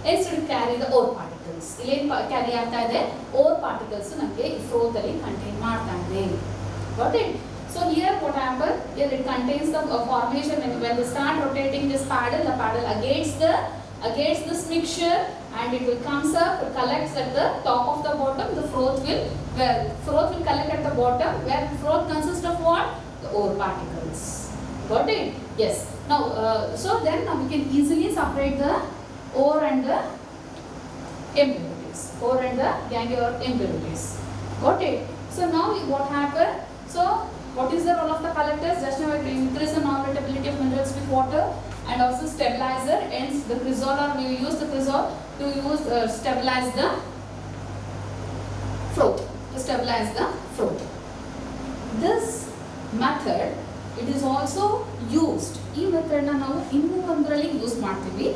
Hence it will carry the ore particles. ಇಲ್ಲೇನ್ carry ಆಗ್ತಾ ಇದೆ? ore particles ನಮಗೆ froth ಅಲ್ಲಿ ಕಂಟೈನ್ ಮಾಡ್ತಾ ಇದೆ. Got it? So here what happen? Here it contains the formation when they start rotating this paddle, the paddle against this mixture, and it will comes up, it collects at the top of the bottom. The froth will collect at the bottom, where froth consists of what? The ore particles. Got it? Yes. Now so then now we can easily separate the ore and the impurities, ore and the gangue or impurities. Got it? So now what happened? So what is the role of the collectors? Just now it increase the non-wettability of minerals with water, and also stabilizer. Hence the cresol, or we use the cresol to stabilize the froth. This method, it is also used. ಈ method ನ ನಾವು ಇನ್ನೂ ಒಂದರಲ್ಲಿ use ಮಾಡ್ತೀವಿ.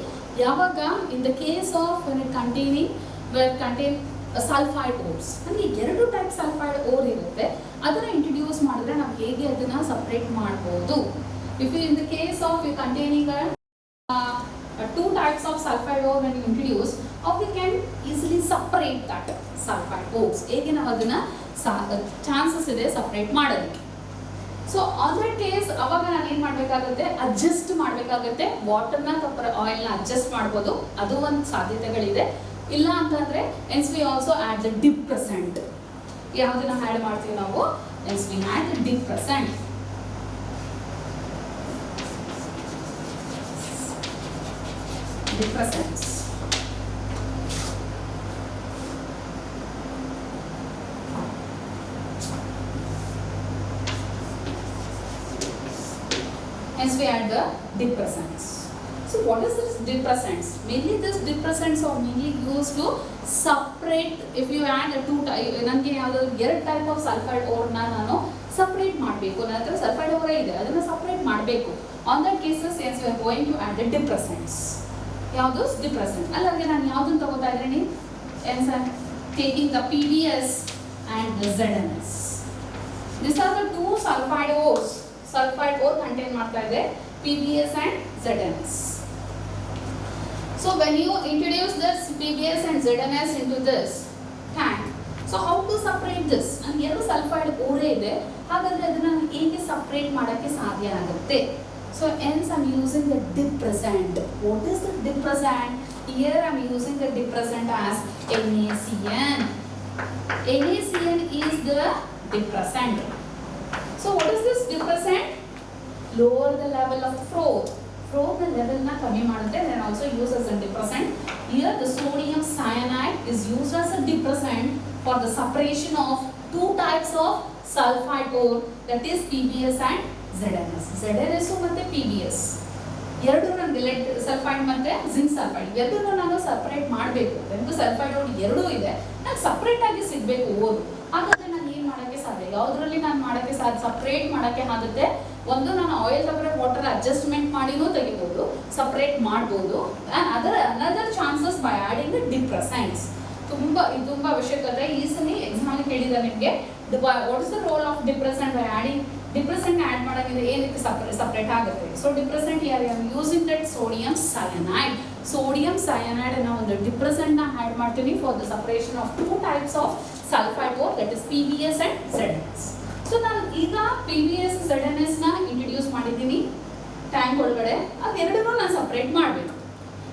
ಯಾವಾಗ? in the case of when it contain sulphide ores. ಅಂದರೆ ಎರಡು type sulphide ore ಇರುತ್ತೆ, ಅದನ್ನು ಇಂಟ್ರೊಡ್ಯೂಸ್ ಮಾಡಿದ್ರೆ ನಾವು ಹೇಗೆ ಅದನ್ನು ಸಪ್ರೇಟ್ ಮಾಡ್ಬೋದು. If in the case of containing two types of sulfide ore when you introduce, how we can easily separate that sulfide ores? ಹೇಗೆ ನಾವು ಅದನ್ನು ಚಾನ್ಸಸ್ ಇದೆ ಸಪ್ರೇಟ್ ಮಾಡೋದಕ್ಕೆ. ಸೊ ಆನ್ ದಟ್ ಕೇಸ್ ಅವಾಗ ನಾನು ಏನು ಮಾಡಬೇಕಾಗುತ್ತೆ? ಅಡ್ಜಸ್ಟ್ ಮಾಡಬೇಕಾಗುತ್ತೆ. ವಾಟರ್ನ ಅಥವಾ ಆಯಿಲ್ನ ಅಡ್ಜಸ್ಟ್ ಮಾಡ್ಬೋದು, ಅದು ಒಂದು ಸಾಧ್ಯತೆಗಳಿದೆ. ಇಲ್ಲ ಅಂತಂದರೆ hence we also add the depressant. ಯಾವುದನ್ನ ಆ್ಯಡ್ ಮಾಡ್ತೀವಿ ನಾವು? Hence we add the depressant. Depressants. hence we add the depressants. So what is this depressants? Mainly this depressants are mainly used to separate. If you add a two type, ನನಗೆ ಯಾವುದು ಎರಡು type of sulphide ಓರ್ನ ನಾನು separate ಮಾಡಬೇಕು, ನನ್ನ ಹತ್ರ sulphide or ಇದೆ ಅದನ್ನು separate ಮಾಡಬೇಕು. On that cases as you are going to add the depressants. ಯಾವುದು ಡಿಪ್ರೆಸೆಂಟ್ ಅಲ್ಲಿಗೆ ನಾನು ಯಾವುದನ್ನು ತಗೋತಾ ಇದ್ದೀನಿ, hence taking the PBS and the ZNS. These are the two sulfide ores. Sulfide ore contain ಮಾಡ್ತಾ ಇದೆ PBS and ZNS. So when you introduce this PBS and ZNS into this tank, so how to separate this? ನಾನು ಎರಡು sulphide ಓರೆ ಇದೆ, ಹಾಗಾದ್ರೆ ಅದನ್ನ ಹೇಗೆ separate ಮಾಡಕ್ಕೆ ಸಾಧ್ಯ ಆಗುತ್ತೆ? So hence I'm using the depressant. What is the depressant? Here I'm using the depressant as NaCN. NaCN is the depressant. So what is this depressant? Lower the level of froth. Froth level na kami ಮಾಡುತ್ತೆ, then also used as a depressant. Here the sodium cyanide is used as a depressant for the separation of two types of sulfide ore, that is PBS and ZNS. ZNS ಮತ್ತೆ PBS ಎರಡು ನನಗೆ LED sulphide ಮತ್ತೆ zinc sulphide ಎರಡನ್ನೂ ನಾನು separate ಮಾಡಬೇಕು. ಎರಡು sulphide or ಎರಡೂ ಇದೆ, ನಾನು ಸಪರೇಟ್ ಆಗಿ ಸಿಗಬೇಕು ಓದು. ಹಾಗಾದ್ರೆ ನಾನು ಏನು ಮಾಡೋಕ್ಕೆ ಸಾಧ್ಯ, ಯಾವುದರಲ್ಲಿ ನಾನು ಮಾಡೋಕ್ಕೆ ಸಾಧ್ಯ, ಸಪರೇಟ್ ಮಾಡೋಕ್ಕೆ ಆಗುತ್ತೆ. ಒಂದು ನಾನು ಆಯಿಲ್ ತಗೊಂಡ್ರೆ ವಾಟರ್ ಅಡ್ಜಸ್ಟ್ಮೆಂಟ್ ಮಾಡಿನೂ ತೆಗಿಬೋದು, ಸಪರೇಟ್ ಮಾಡ್ಬೋದು. Another chances by adding the depressants. ಇದು ತುಂಬ ಅವಶ್ಯಕತೆ. ಈ ಸಲ ಎಕ್ಸಾಮ್ ಕೇಳಿದ ನಿಮಗೆ what is the role of depressant by adding. Depressant add ಮಾಡೋದ್ರಿಂದ ಏನಕ್ಕೆ ಸಪರೇಟ್ ಆಗುತ್ತೆ? ಸೊ ಡಿಪ್ರೆಸೆಂಟ್ ಯಾರು using that sodium cyanide. Sodium cyanide ಅನ್ನೋ ಒಂದು ಡಿಪ್ರೆಸೆಂಟ್ ನ ಆಡ್ ಮಾಡ್ತೀನಿ for the separation of two types of sulphide ore, that is PBS and ZNS. So ನಾನು ಈಗ PBS ZNS ನ ಇಂಟ್ರೊಡ್ಯೂಸ್ ಮಾಡಿದ್ದೀನಿ ಟ್ಯಾಂಕ್ ಒಳಗಡೆ, ಅದೆರಡನ್ನೂ ನಾನು ಸಪರೇಟ್ ಮಾಡಬೇಕು.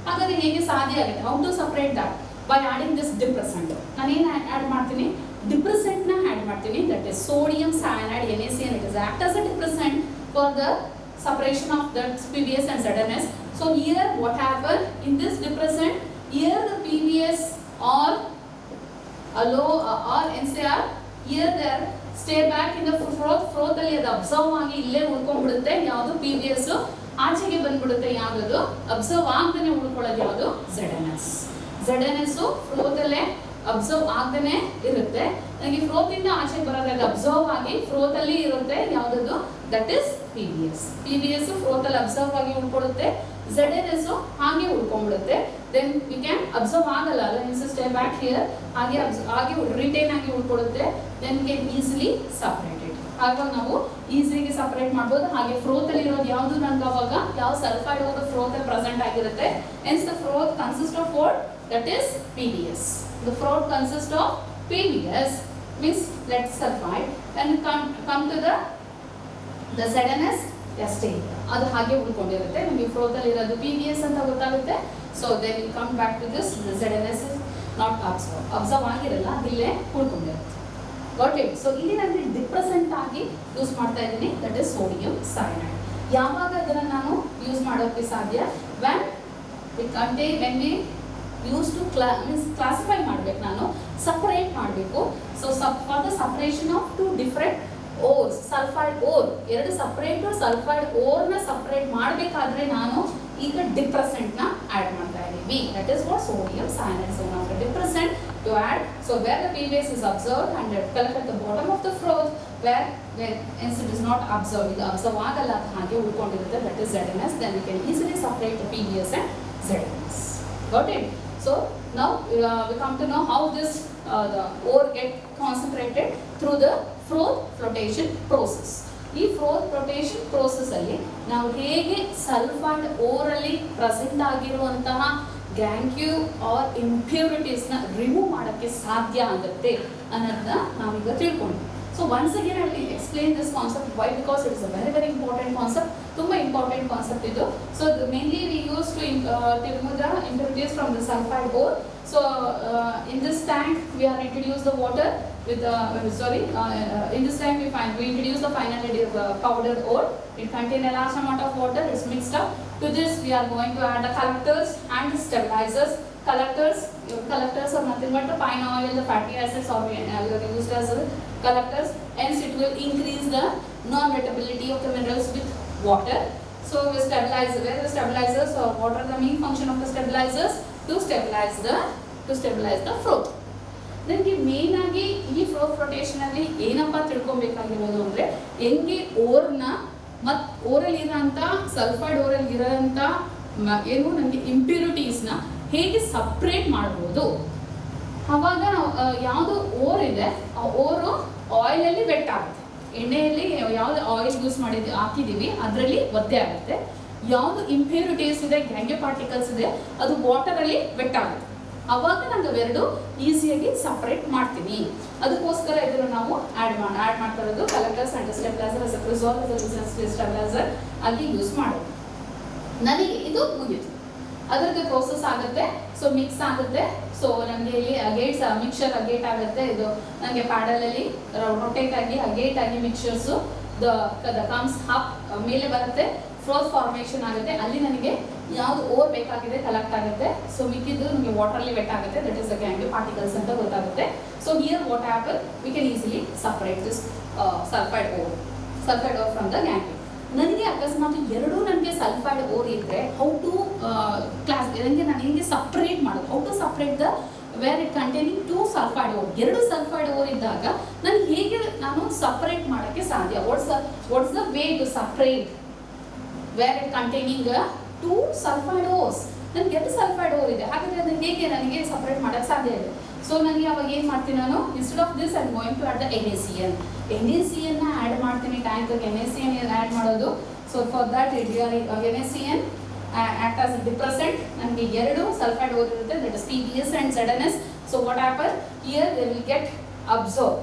ಹಾಗಾದ್ರೆ ಹೇಗೆ ಸಾಧ್ಯ ಆಗುತ್ತೆ? How to separate that? By adding this depressant. ನಾನು ಏನು ಆಡ್ ಮಾಡ್ತೀನಿ, depressant na add ಮಾಡ್ತೀನಿ, that is sodium cyanide NaCN. It is act as a depressant for the separation of the PBS and ZNS. So here what happen in this depressant, here the PBS or or NCR, here there stay back in the froth ಅಲ್ಲಿ ಅದು observe ಆಗಿ ಇಲ್ಲೇ ಉಳ್ಕೊಂಡ್ಬಿಡುತ್ತೆ. ಯಾವುದು PBS ಆಚೆಗೆ ಬಂದ್ಬಿಡುತ್ತೆ, ಯಾವುದು observe ಆಗದೇನೆ ಉಳ್ಕೊಳ್ಳೋದು ಯಾವುದು ZNS. ZNS ಫ್ರೋತ್ ಅಲ್ಲೇ ಅಬ್ಸರ್ವ್ ಆಗದೇನೆ ಇರುತ್ತೆ. ನನಗೆ ಫ್ರೋತ್ ಇಂದ ಆಚೆ ಬರೋದಾಗ ಅಬ್ಸರ್ವ್ ಆಗಿ ಫ್ರೋತ್ ಅಲ್ಲಿ ಇರುತ್ತೆ, ಯಾವ್ದು that is PBS. PBS froth ಅಲ್ಲಿ ಅಬ್ಸರ್ವ್ ಆಗಿ ಉಳ್ಕೊಳ್ಳುತ್ತೆ, ZNS ಹಾಗೆ ಉಳ್ಕೊಂಡ್ಬಿಡುತ್ತೆ. ದೆನ್ ವಿ ಕ್ಯಾನ್ ಅಬ್ಸರ್ವ್ ಆಗಲ್ಲ, ಸ್ಟೇ ಬ್ಯಾಕ್ ಹಿಯರ್, ಹಾಗೆ ರಿಟೈನ್ ಆಗಿ ಉಳ್ಕೊಳ್ಳುತ್ತೆ. Then can easily separated. ಹಾಗಾಗಿ ನಾವು ಈಸಿಯಾಗಿ ಸಪರೇಟ್ ಮಾಡ್ಬೋದು. ಹಾಗೆ ಫ್ರೋತ್ ಅಲ್ಲಿ ಇರೋದು ಯಾವುದು ನನಗೆ ಅವಾಗ ಯಾವ ಸಲ್ಫೈಡ್ ಓರ್ ಫ್ರೋತ್ ಅಲ್ಲಿ ಪ್ರೆಸೆಂಟ್ ಆಗಿರುತ್ತೆ. Hence the froth consist of what? That is PBS. The froth consists of PBS, means lead sulfide, and come to the ZNS, stay. ಅದು ಹಾಗೆ ಉಳ್ಕೊಂಡಿರುತ್ತೆ. ನಿಮಗೆ ಫ್ರೋತ್ ಅಲ್ಲಿ ಇರೋದು PBS ಅಂತ ಗೊತ್ತಾಗುತ್ತೆ. So then you come back to this, the ZNS is not observe ಆಗಿರಲ್ಲ, ಇಲ್ಲೇ ಉಳ್ಕೊಂಡಿರುತ್ತೆ. Got it? So ಇಲ್ಲಿ ನಾನು ಡಿಪ್ರೆಸೆಂಟ್ ಆಗಿ ಯೂಸ್ ಮಾಡ್ತಾ ಇದ್ದೀನಿ, ದಟ್ ಇಸ್ ಸೋಡಿಯಂ ಸಯನೈಡ್. ಯಾವಾಗ ಇದನ್ನು ನಾನು ಯೂಸ್ ಮಾಡೋಕ್ಕೆ ಸಾಧ್ಯ? when we use to classify ಮಾಡಬೇಕು, ನಾನು ಸಪರೇಟ್ ಮಾಡಬೇಕು. So for the separation of two different ores, sulphide ore ಎರಡು ಸಪರೇಟ್ ಸಲ್ಫೈಡ್ ಓರ್ನ ಸಪರೇಟ್ ಮಾಡಬೇಕಾದ್ರೆ ನಾನು ಈಗ ಡಿಪ್ರೆಸೆಂಟ್ ನ ಆಡ್ ಮಾಡ್ತಾ ಇದ್ದೀವಿ. That is what sodium cyanide. So ನಾವು depressant to add. So where the PBS is observed and collect at the bottom of the froth, where hence it is not observed. ಇದು observe ಆಗಲ್ಲ, ಹಾಗೆ ಉಳ್ಕೊಂಡಿರುತ್ತೆ, that is ZNS. then we can easily separate the PBS and ZNS. got it? So now we come to know how this the ore get concentrated through the froth flotation process. ಈ froth flotation process ಅಲ್ಲಿ ನಾವು ಹೇಗೆ sulphide or ಅಲ್ಲಿ present ಆಗಿರುವಂತಹ ಗ್ಯಾಂಕ್ಯೂ R impurities ನ remove ಮಾಡಕ್ಕೆ ಸಾಧ್ಯ ಆಗುತ್ತೆ ಅನ್ನೋದನ್ನ ನಾವೀಗ ತಿಳ್ಕೊಂಡ್ವಿ. So once again I will explain this concept. Why? Because it is a very very important concept. ತುಂಬಾ important concept ಇದು. So mainly we used to remove the impurities from the sulfide ore. So in this tank we are introduce the water with in this tank we introduce the finally powdered ore. It contains a large amount of water. It's mixed up. To this we are going to add the collectors and stabilizers. Collectors are nothing but the pine oil, the fatty acids, or used as collectors. Hence it will increase the non-wettability of the minerals with water. So we stabilize, where the stabilizers, or what are the main function of the stabilizers? To stabilize the flow. ನನಗೆ main ಆಗಿ ಈ flow flotation ಅಲ್ಲಿ ಏನಪ್ಪಾ ತಿಳ್ಕೊಬೇಕಾಗಿರೋದು ಅಂದ್ರೆ ಹೆಂಗೆ ಓರ್ನ ಮತ್ತು ಓರಲ್ಲಿ ಇರೋಂಥ sulphide ಓರಲ್ಲಿ ಇರೋಂಥ ಏನು ನನಗೆ ಇಂಪ್ಯೂರಿಟೀಸ್ನ ಹೇಗೆ ಸಪ್ರೇಟ್ ಮಾಡ್ಬೋದು. ಆವಾಗ ನಾವು ಯಾವುದು ಓರ್ ಇದೆ ಆ ಓರು ಆಯಿಲಲ್ಲಿ ವೆಟ್ ಆಗುತ್ತೆ, ಎಣ್ಣೆಯಲ್ಲಿ ಯಾವುದು ಆಯಿಲ್ ಯೂಸ್ ಹಾಕಿದ್ದೀವಿ ಅದರಲ್ಲಿ ಒದ್ದೆ ಆಗುತ್ತೆ. ಯಾವುದು ಇಂಪ್ಯೂರಿಟೀಸ್ ಇದೆ, ಗ್ಯಾಂಗ್ಯೋ ಪಾರ್ಟಿಕಲ್ಸ್ ಇದೆ, ಅದು ವಾಟರಲ್ಲಿ ವೆಟ್ ಆಗುತ್ತೆ. ಅವಾಗ ನಾನು ಅವೆರಡು ಈಸಿಯಾಗಿ ಸಪ್ರೇಟ್ ಮಾಡ್ತೀನಿ. ಅದಕ್ಕೋಸ್ಕರ ಇದನ್ನು ನಾವು ಆ್ಯಡ್ ಮಾಡ್ತಾ ಇರೋದು ಕಲೆಕ್ಟರ್ಸ್ ಆ್ಯಂಡ್ ಸ್ಟೆಬಿಲೈಸರ್, ಸ್ಟೆಬಿಲೈಸರ್ ಅಲ್ಲಿ ಯೂಸ್ ಮಾಡೋದು. ನನಗೆ ಇದು ಮುಗಿತು, ಅದರದ್ದು ಪ್ರೋಸೆಸ್ ಆಗುತ್ತೆ. ಸೊ ಮಿಕ್ಸ್ ಆಗುತ್ತೆ. ಸೊ ನನಗೆ ಇಲ್ಲಿ ಅಗೇಟ್ಸ್ ಮಿಕ್ಸರ್ ಅಗೇಟ್ ಆಗುತ್ತೆ. ಇದು ನನಗೆ ಪ್ಯಾಡಲಲ್ಲಿ ರೊಟೇಟ್ ಆಗಿ ಅಗೇಟ್ ಆಗಿ ಮಿಕ್ಸರ್ಸು ದ ಕಮ್ಸ್ ಅಪ್ ಮೇಲೆ ಬರುತ್ತೆ. ಫ್ರೋಸ್ ಫಾರ್ಮೇಷನ್ ಆಗುತ್ತೆ. ಅಲ್ಲಿ ನನಗೆ ಯಾವುದು ಓರ್ ಬೇಕಾಗಿದೆ ಕಲೆಕ್ಟ್ ಆಗುತ್ತೆ. ಸೊ ಮಿಕ್ಕಿದ್ದು ನಮಗೆ ವಾಟರ್ಲಿ ವೆಟ್ ಆಗುತ್ತೆ. That is the gangue particles ಅಂತ ಗೊತ್ತಾಗುತ್ತೆ. So here what happen, we can easily separate this sulphide ore from the gangue. ನನಗೆ ಅಕಸ್ಮಾತ್ ಎರಡೂ ನನಗೆ ಸಲ್ಫೈಡ್ ಓರ್ ಇದ್ದರೆ ಹೌ ಟು ನಾನು ಹೇಗೆ ಸಪ್ರೇಟ್ ಮಾಡೋದು, how to separate the where it containing two sulphide ore. ಎರಡು ಸಲ್ಫೈಡ್ ಓರ್ ಇದ್ದಾಗ ನಾನು ಸಪ್ರೇಟ್ ಮಾಡೋಕ್ಕೆ ಸಾಧ್ಯ. What's the way to separate where it containing two sulphide ಓರ್ಸ್. ನನಗೆ ಎರಡು ಸಲ್ಫೈಡ್ ಓರ್ ಇದೆ, ಹಾಗಾದರೆ ಅದನ್ನು ಹೇಗೆ ನನಗೆ ಸಪ್ರೇಟ್ ಮಾಡೋಕ್ಕೆ ಸಾಧ್ಯ ಇದೆ. ಸೊ ನನಗೆ ಅವಾಗ ಏನು ಮಾಡ್ತೀನಿ, ನಾನು instead of this I am going to add the NaCN add ಮಾಡ್ತೀನಿ. ಟ್ಯಾಂಕ್ಗೆ NaCN ಆ್ಯಡ್ ಮಾಡೋದು. So for that NaCN act as depressant. ನನಗೆ ಎರಡು ಸಲ್ಫೈಡ್ ಓರ್ ಇರುತ್ತೆ, that is PbS and ZnS. So what happen here they will get observe,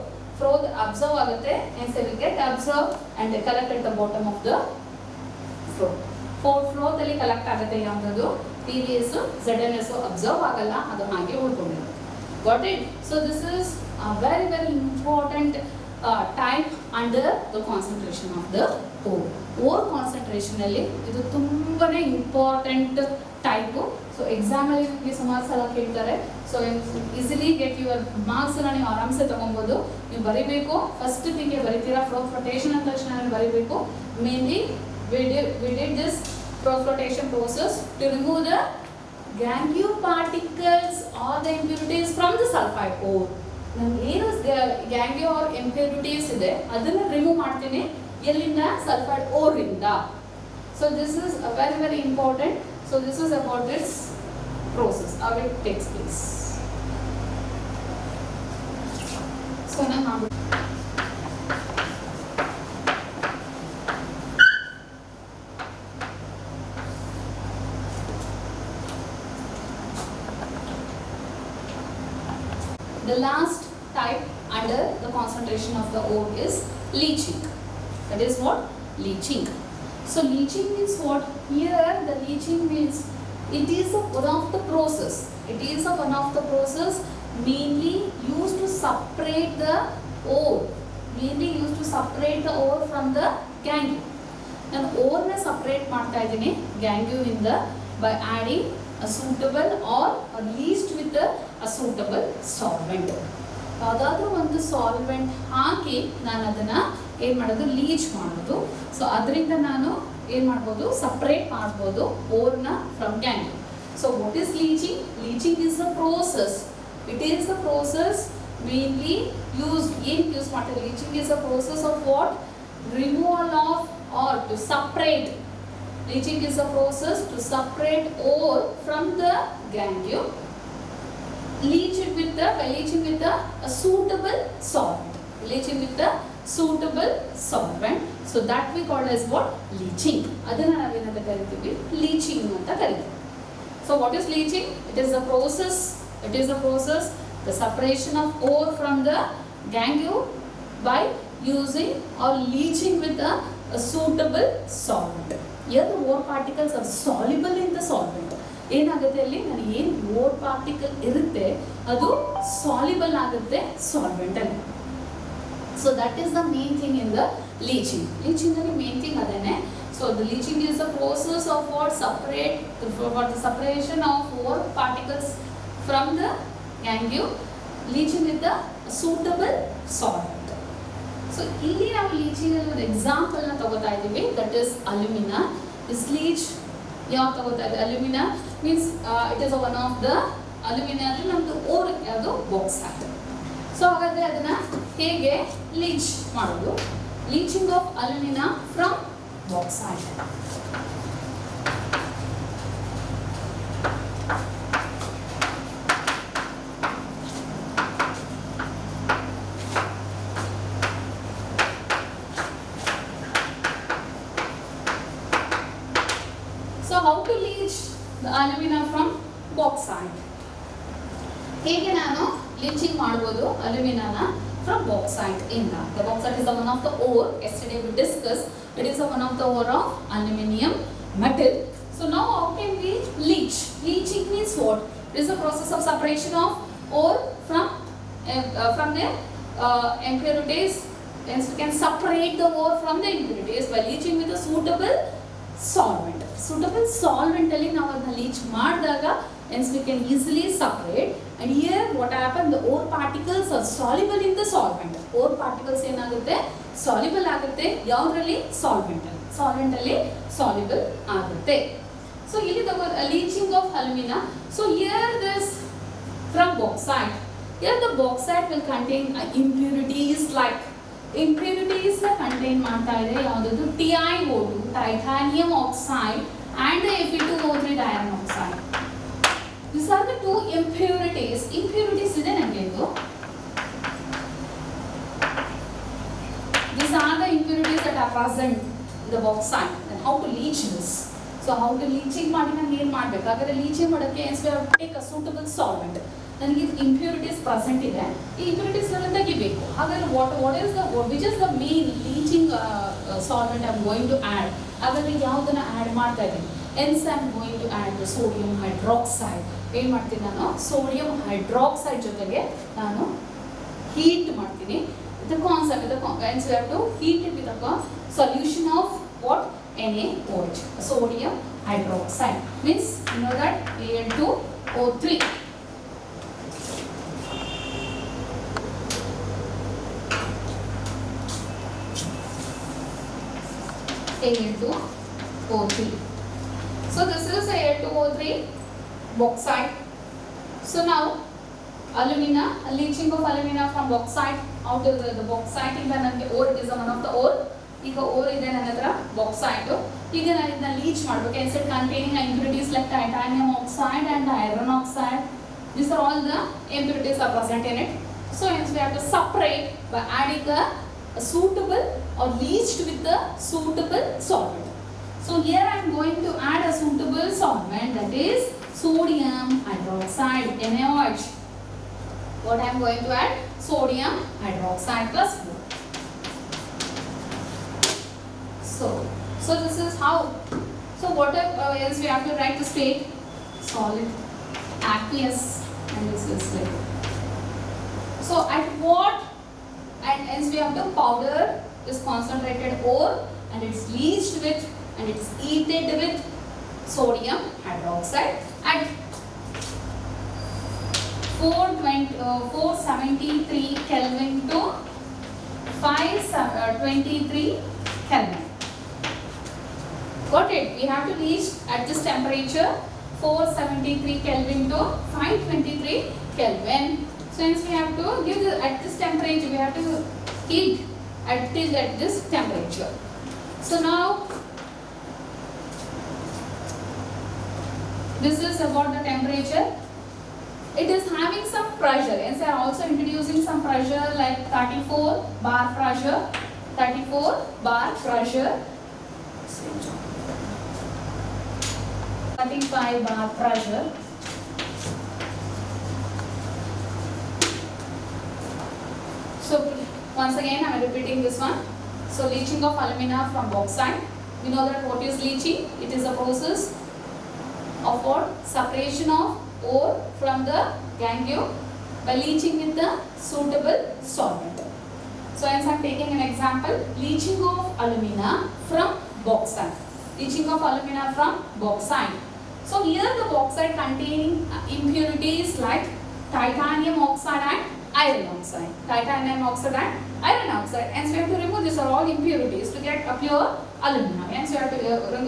observe ಆಗುತ್ತೆ, and they will get absorbed and they collect at the bottom of the flow. ಫ್ಲೋದಲ್ಲಿ collect ಆಗುತ್ತೆ. ಯಾವುದದು PbS, ZnS observe ಆಗಲ್ಲ, ಅದು ಹಾಗೆ ಉಳ್ಕೊಂಡಿರುತ್ತೆ. Got it? So this is a very important type under the concentration of the ore. Ore concentration ಅಲ್ಲಿ ಇದು ತುಂಬಾನೇ important type. So exam ಅಲ್ಲಿ ನಿಮಗೆ ಸುಮಾರು ಸಲ ಕೇಳ್ತಾರೆ. So easily get your marks ನೀವು ಆರಾಮ್ಸೆ ತಗೊಬೋದು. ನೀವು ಬರೀಬೇಕು, ಫಸ್ಟ್ ಥಿಂಗ್ ಬರೀತೀರಾ ಫ್ಲೋ ಫ್ಲೋಟೇಷನ್ ಅಂತ ತಕ್ಷಣ ಬರೀಬೇಕು. Mainly we did this flow flotation process to remove the gangue particles or the impurities from the sulfide ore. ನಾನು ಏನು ಗ್ಯಾಂಗ್ಯೋ ಆರ್ ಇಂಪ್ಯೂರಿಟೀಸ್ ಇದೆ ಅದನ್ನು ರಿಮೂವ್ ಮಾಡ್ತೀನಿ. ಎಲ್ಲಿಂದ? ಸಲ್ಫೈಡ್ ಓರ್ ಇಂದ. So this is very important. So this is about this process how it takes place. So ನಾನು the last type under the concentration of the ore is leaching. That is what? Leaching. So leaching means what? Here the leaching means it is one of the process. It is one of the process mainly used to separate the ore. Mainly used to separate the ore from the gangue. ನಾನು ಓರ್ನ separate ಮಾಡ್ತಾ ಇದ್ದೀನಿ ಗ್ಯಾಂಗ್ಯೂವಿಂದ by adding a suitable or leached with a suitable solvent. ಯಾವುದಾದ್ರೂ ಒಂದು solvent ಹಾಕಿ ನಾನು ಅದನ್ನು ಏನು ಮಾಡೋದು, leach ಮಾಡೋದು. ಸೊ ಅದರಿಂದ ನಾನು ಏನು ಮಾಡ್ಬೋದು, ಸಪ್ರೇಟ್ ಮಾಡ್ಬೋದು ಓರ್ನ from gangue. So what is leaching? Leaching is a process. It is a process mainly use ಮಾಡ್ತಾರೆ. Leaching is a process of what? Removal of or to separate. Leaching is a process to separate ore from the gangue. Leaching with a suitable solvent. Leaching with a suitable solvent. So that we call as what? Leaching. ಅದನ್ನ ನಾವೇನಂತ ಕರಿತೀವಿ? Leaching ಅಂತ ಕರಿತೀವಿ. So what is leaching? It is a process. The separation of ore from the gangue by using or leaching with a suitable solvent. Here the ore particles are soluble in the solvent. ಏನಾಗುತ್ತೆ ಅಲ್ಲಿ, ನಾನು ಏನು or particle ಇರುತ್ತೆ ಅದು soluble ಆಗುತ್ತೆ solvent ಅಲ್ಲಿ. So that is the main thing in the leaching. Leaching ಅಲ್ಲಿ main thing ಅದೇನೆ. So the leaching is the process of what? For the separation of ore particles from the gangue, leaching with the suitable solvent. So ಇಲ್ಲಿ ನಾವು leaching ಅಲ್ಲಿ ಒಂದು ಎಕ್ಸಾಂಪಲ್ನ ತಗೋತಾ ಇದ್ದೀವಿ, that is alumina. This leach ಯಾವ್ದು ತಗೋತಾ ಇದೆ aluminium means it is one of the aluminium ಅಲ್ಲಿ ನಮ್ದು ಓರ್ ಯಾವುದು ಬಾಕ್ಸೈಟ್. ಸೊ ಹಾಗಾದ್ರೆ ಅದನ್ನ ಹೇಗೆ ಲೀಚ್ ಮಾಡೋದು? Leaching of aluminium from bauxite. So how to leach the alumina from bauxite? ಹೇಗೆ ನಾನು ಲೀಚಿಂಗ್ ಮಾಡಬಹುದು ಅಲ್ಯೂಮಿನಾನ from bauxite ಇಂದ? The bauxite is one of the ore. Yesterday we discussed it is one of the ore of aluminium metal. So now how can we leach? Leaching means what? It is a process of separation of ore from the impurities. Hence we can separate the ore from the impurities by leaching with a suitable solvent. Suitable solvent ಅಲ್ಲಿ ನಾವು ಅದನ್ನ leach ಮಾಡಿದಾಗ hence we can easily separate. And here what happen, the ore particles are soluble in the solvent. Ore particles ಏನಾಗುತ್ತೆ soluble ಆಗುತ್ತೆ ಯಾವುದರಲ್ಲಿ? solvent ಅಲ್ಲಿ soluble ಆಗುತ್ತೆ. So ಇಲ್ಲಿ the leaching of alumina. So here this from bauxite, here the bauxite will contain impurities like impurities contain ಮಾಡ್ತಾ ಇದೆ ಯಾವುದು? TiO2 titanium oxide and Fe2O3 iron oxide. These are the two impurities. Impurities ಇದೆ ನನಗೆ ಇದು. These are the impurities that are present in the bauxite. And how to leach this? So how to leaching ಮಾಡಿ ನಾನು ಏನು ಮಾಡಬೇಕು? ಹಾಗಾದ್ರೆ leaching ಮಾಡೋಕ್ಕೆ we have to take a suitable solvent. ನನಗೆ ಇದು impurities present ಇದೆ. ಈ impurities ಎಲ್ಲ ತೆಗಿಬೇಕು. ಹಾಗಾದ್ರೆ which is the main leaching solvent I am going to add? ಹಾಗಾದ್ರೆ ಯಾವುದನ್ನ ಆಡ್ ಮಾಡ್ತಾ ಇದ್ದೀನಿ? Hence I am going to add the sodium hydroxide. ಏನು ಮಾಡ್ತೀನಿ ನಾನು? ಸೋಡಿಯಂ ಹೈಡ್ರಾಕ್ಸೈಡ್ ಜೊತೆಗೆ ನಾನು ಹೀಟ್ ಮಾಡ್ತೀನಿ. The concept, hence we have to heat it with a solution of what? NaOH, sodium hydroxide. Means you know that Al2O3. Al2O3. So this is Al2O3 bauxite. So now alumina, leaching of alumina from bauxite out of the bauxite ಇಂದ ನನಗೆ ore, it is one of the ore. ಈಗ ore ಇದೆ ನನ್ನ ಹತ್ರ bauxite. ಈಗ ನಾನು ಇದನ್ನ leach ಮಾಡಬೇಕು. Hence it containing impurities like titanium oxide and iron oxide. These are all the impurities are present in it. So hence we have to separate by adding a suitable or leached with the suitable solvent. So here I am going to add a suitable solvent, that is sodium hydroxide, NaOH. What I am going to add? Sodium hydroxide plus 4. So this is how. So what else we have to write the state? Solid, aqueous, and this is liquid. So at what? And hence we have to powder this concentrated ore, and it's leached with, and it's heated with sodium hydroxide at 473 Kelvin to 523 Kelvin. Got it? We have to leach at this temperature 473 Kelvin to 523 Kelvin. So hence we have to give at this temperature, we have to heat at this temperature. So now this is about the temperature. It is having some pressure. Hence I am also introducing some pressure like 34 bar pressure, 34 bar pressure, 35 bar pressure. So once again I am repeating this one. So leaching of alumina from bauxite. We know that what is leaching? It is a process of what? Separation of ore from the gangue by leaching with the suitable solvent. So as I am taking an example, leaching of alumina from bauxite. Leaching of alumina from bauxite. So here the bauxite containing impurities like titanium oxide and iron oxide. Titanium oxide and iron oxide. Hence we have to remove these are all impurities to get a pure alumina. Hence you have to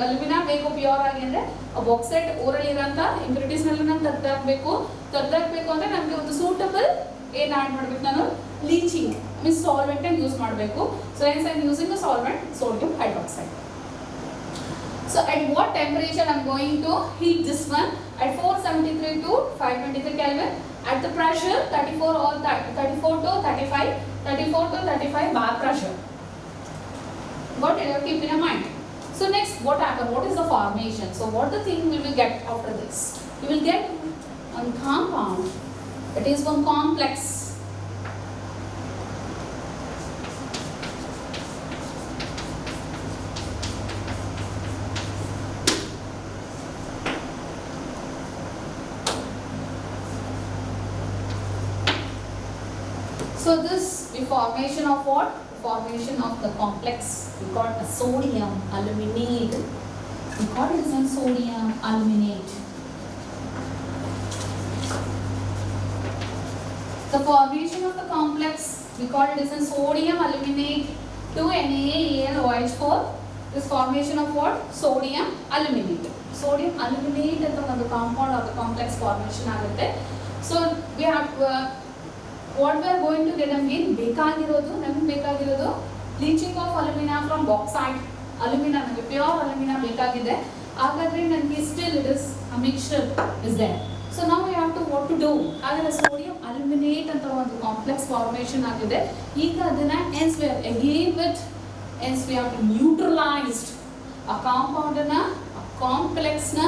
alumina ಬೇಕು pure ಆಗಿ ಅಂದ್ರೆ bauxite ಓರಲ್ಲಿ ಇರೋಂಥ impurities ನೆಲ್ಲ ನಾನು ತೆಗೆದಾಕಬೇಕು ಅಂದ್ರೆ ನಮಗೆ ಒಂದು suitable ಏನು ಆ್ಯಡ್ ಮಾಡಬೇಕು ನಾನು ಲೀಚಿಂಗ್ ಮೀನ್ಸ್ ಸಾಲ್ವೆಂಟ್ ಅನ್ನು ಯೂಸ್ ಮಾಡಬೇಕು. So hence I am using the solvent sodium hydroxide. So at what temperature I am going to heat this one? At 473 to 523 Kelvin. At the pressure 34 to 35 bar pressure. What you have to keep in mind. So next, what happen? What is the formation? So what the thing will we get after this? You will get one compound. It is one complex. So this the formation of what? Formation of the complex. We call it a sodium aluminate. We call it as a sodium aluminate. The formation of the complex, we call it as a sodium aluminate 2NaAlOH4. This formation of what? Sodium aluminate. Sodium aluminate is the compound or the complex formation ಆಗುತ್ತೆ. So we have what we are going to get ನಮಗೆ ಬೇಕಾಗಿರೋದು leaching of alumina from bauxite. Alumina ನಮಗೆ pure alumina ಬೇಕಾಗಿದೆ. ಹಾಗಾದ್ರೆ ನನಗೆ still it is a mixture is there. So ನಾವು we have to what to do. ಹಾಗಾದ್ರೆ sodium aluminate ಅಂತ ಒಂದು ಕಾಂಪ್ಲೆಕ್ಸ್ ಫಾರ್ಮೇಷನ್ ಆಗಿದೆ. ಈಗ ಅದನ್ನ hence we again with hence we have to neutralised ಆ ಕಾಂಪೌಂಡ್ ಅನ್ನ ಕಾಂಪ್ಲೆಕ್ಸ್ ನ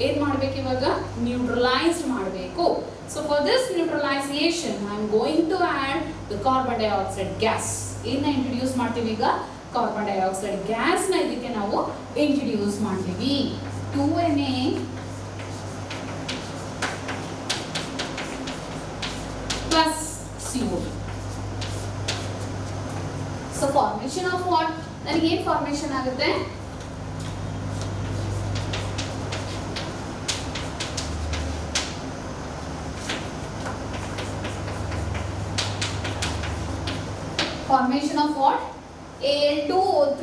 ಏನ್ ಮಾಡಬೇಕು ಇವಾಗ ನ್ಯೂಟ್ರಲೈಸ್ಡ್ ಮಾಡಬೇಕು. So for this neutralization I am going to add the carbon dioxide gas. ಏನು ಇಂಟ್ರೊಡ್ಯೂಸ್ ಮಾಡ್ತೀವಿ ಈಗ ಕಾರ್ಬನ್ ಡೈಆಕ್ಸೈಡ್ ಗ್ಯಾಸ್ ನ ಇದಕ್ಕೆ ನಾವು ಇಂಟ್ರೊಡ್ಯೂಸ್ ಮಾಡ್ತೀವಿ. 2Na plus CO2. So formation of what? ನನಗೆ ಏನು ಫಾರ್ಮೇಷನ್ ಆಗುತ್ತೆ? Formation of what? Al2O3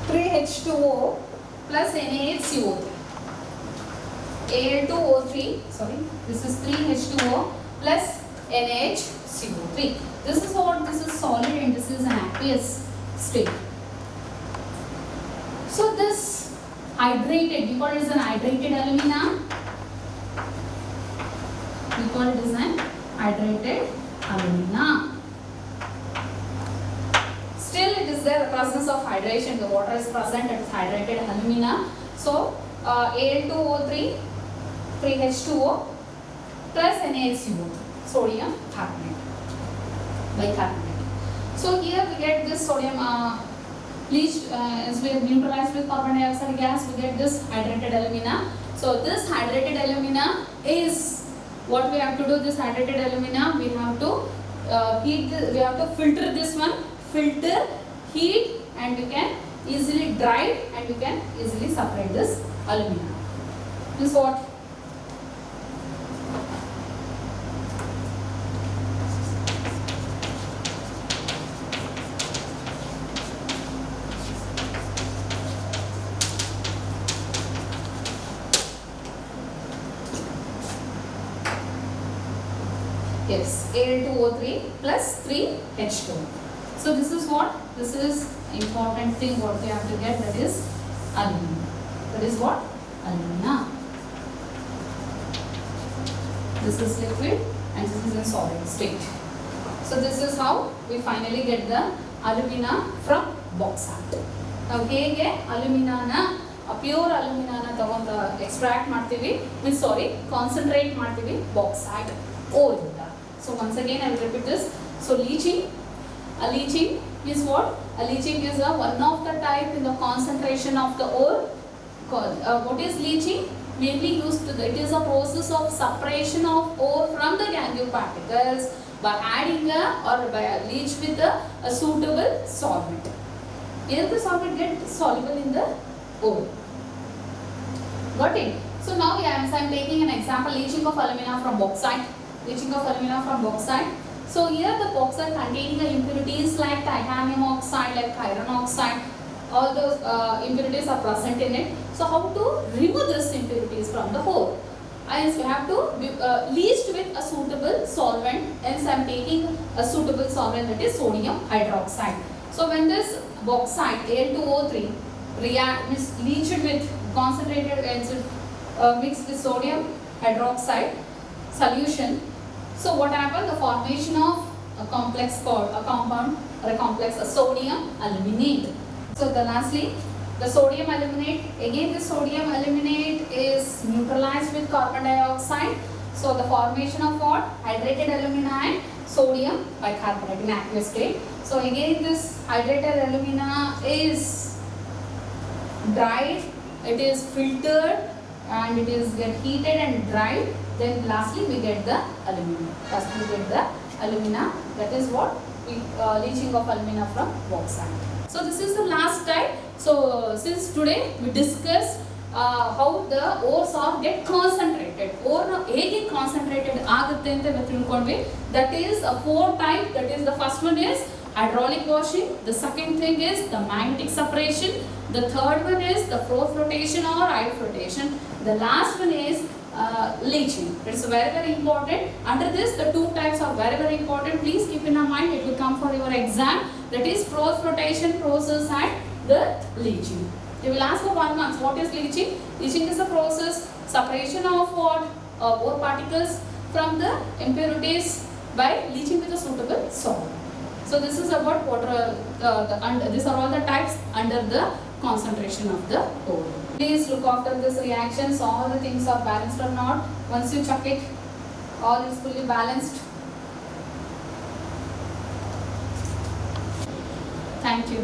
3H2O plus NaHCO3. Al2O3, sorry, this is 3H2O plus NaHCO3. This is what? This is solid and this is an aqueous state. So this hydrated, we call it as an hydrated alumina. We call it as an hydrated alumina. Still it is there the presence of hydration. The water is present. It is hydrated alumina. So Al2O3 3H2O plus NaHCO, sodium carbonate, bicarbonate. So here we get this sodium bleached as we have neutralized with carbon dioxide gas. We get this hydrated alumina. So this hydrated alumina is what we have to do. This hydrated alumina we have to heat we have to filter this one, heat, and you can easily dry and you can easily separate this alumina. This what? Yes, Al2O3 plus 3H2. So this is what? This is important thing what we have to get, that is alumina. That is what? Alumina. This is liquid and this is in solid state. So this is how we finally get the alumina from bauxite. Now ಹೇಗೆ ಅಲ್ಯೂಮಿನಾನ pure ಅಲ್ಯೂಮಿನಾನ ತಗೊಂಡು extract ಮಾಡ್ತೀವಿ, concentrate ಮಾಡ್ತೀವಿ bauxite or ಇಂದ. So once again I will repeat this. So leaching is what? A leaching is one of the type in the concentration of the ore. What is leaching? Mainly used to, it is a process of separation of ore from the gangue particles by adding or by a leach with a suitable solvent. Here the solvent get soluble in the ore. Got it? So now I am taking an example, leaching of alumina from bauxite. Leaching of alumina from bauxite. So here the bauxite containing the impurities like titanium oxide, like iron oxide, all those impurities are present in it. So how to remove these impurities from the ore? Hence we have to be leached with a suitable solvent. Hence I am taking a suitable solvent, that is sodium hydroxide. So when this bauxite Al2O3 is leached with concentrated mixed with sodium hydroxide solution, so what happens? The formation of a complex called a compound or a complex, a sodium aluminate. So lastly, the sodium aluminate, again the sodium aluminate is neutralized with carbon dioxide. So the formation of what? Hydrated alumina and sodium bicarbonate in aqueous state. So again this hydrated alumina is dried, it is filtered and it is get heated and dried. Then lastly we get the alumina. Lastly we get the alumina. That is what we leaching of alumina from bauxite. So this is the last type. So since today we discuss how the ores are get concentrated. Ore ಹೇಗೆ concentrated ಆಗುತ್ತೆ ಅಂತ ತಿಳ್ಕೊಂಡ್ವಿ. That is a 4 type. That is the first one is hydraulic washing. The second thing is the magnetic separation. The third one is the flotation or ion flotation. The last one is leaching. It is very important. Under this, the 2 types are very important. Please keep in mind, it will come for your exam. That is flotation process and the leaching. They will ask for 1 month. What is leaching? Leaching is a process separation of what? Ore particles from the impurities by leaching with a suitable solvent. So this is about water. These are all the types under the concentration of the ore. Please look after this reactions. All the things are balanced or not. Once you check it, all is fully balanced. Thank you.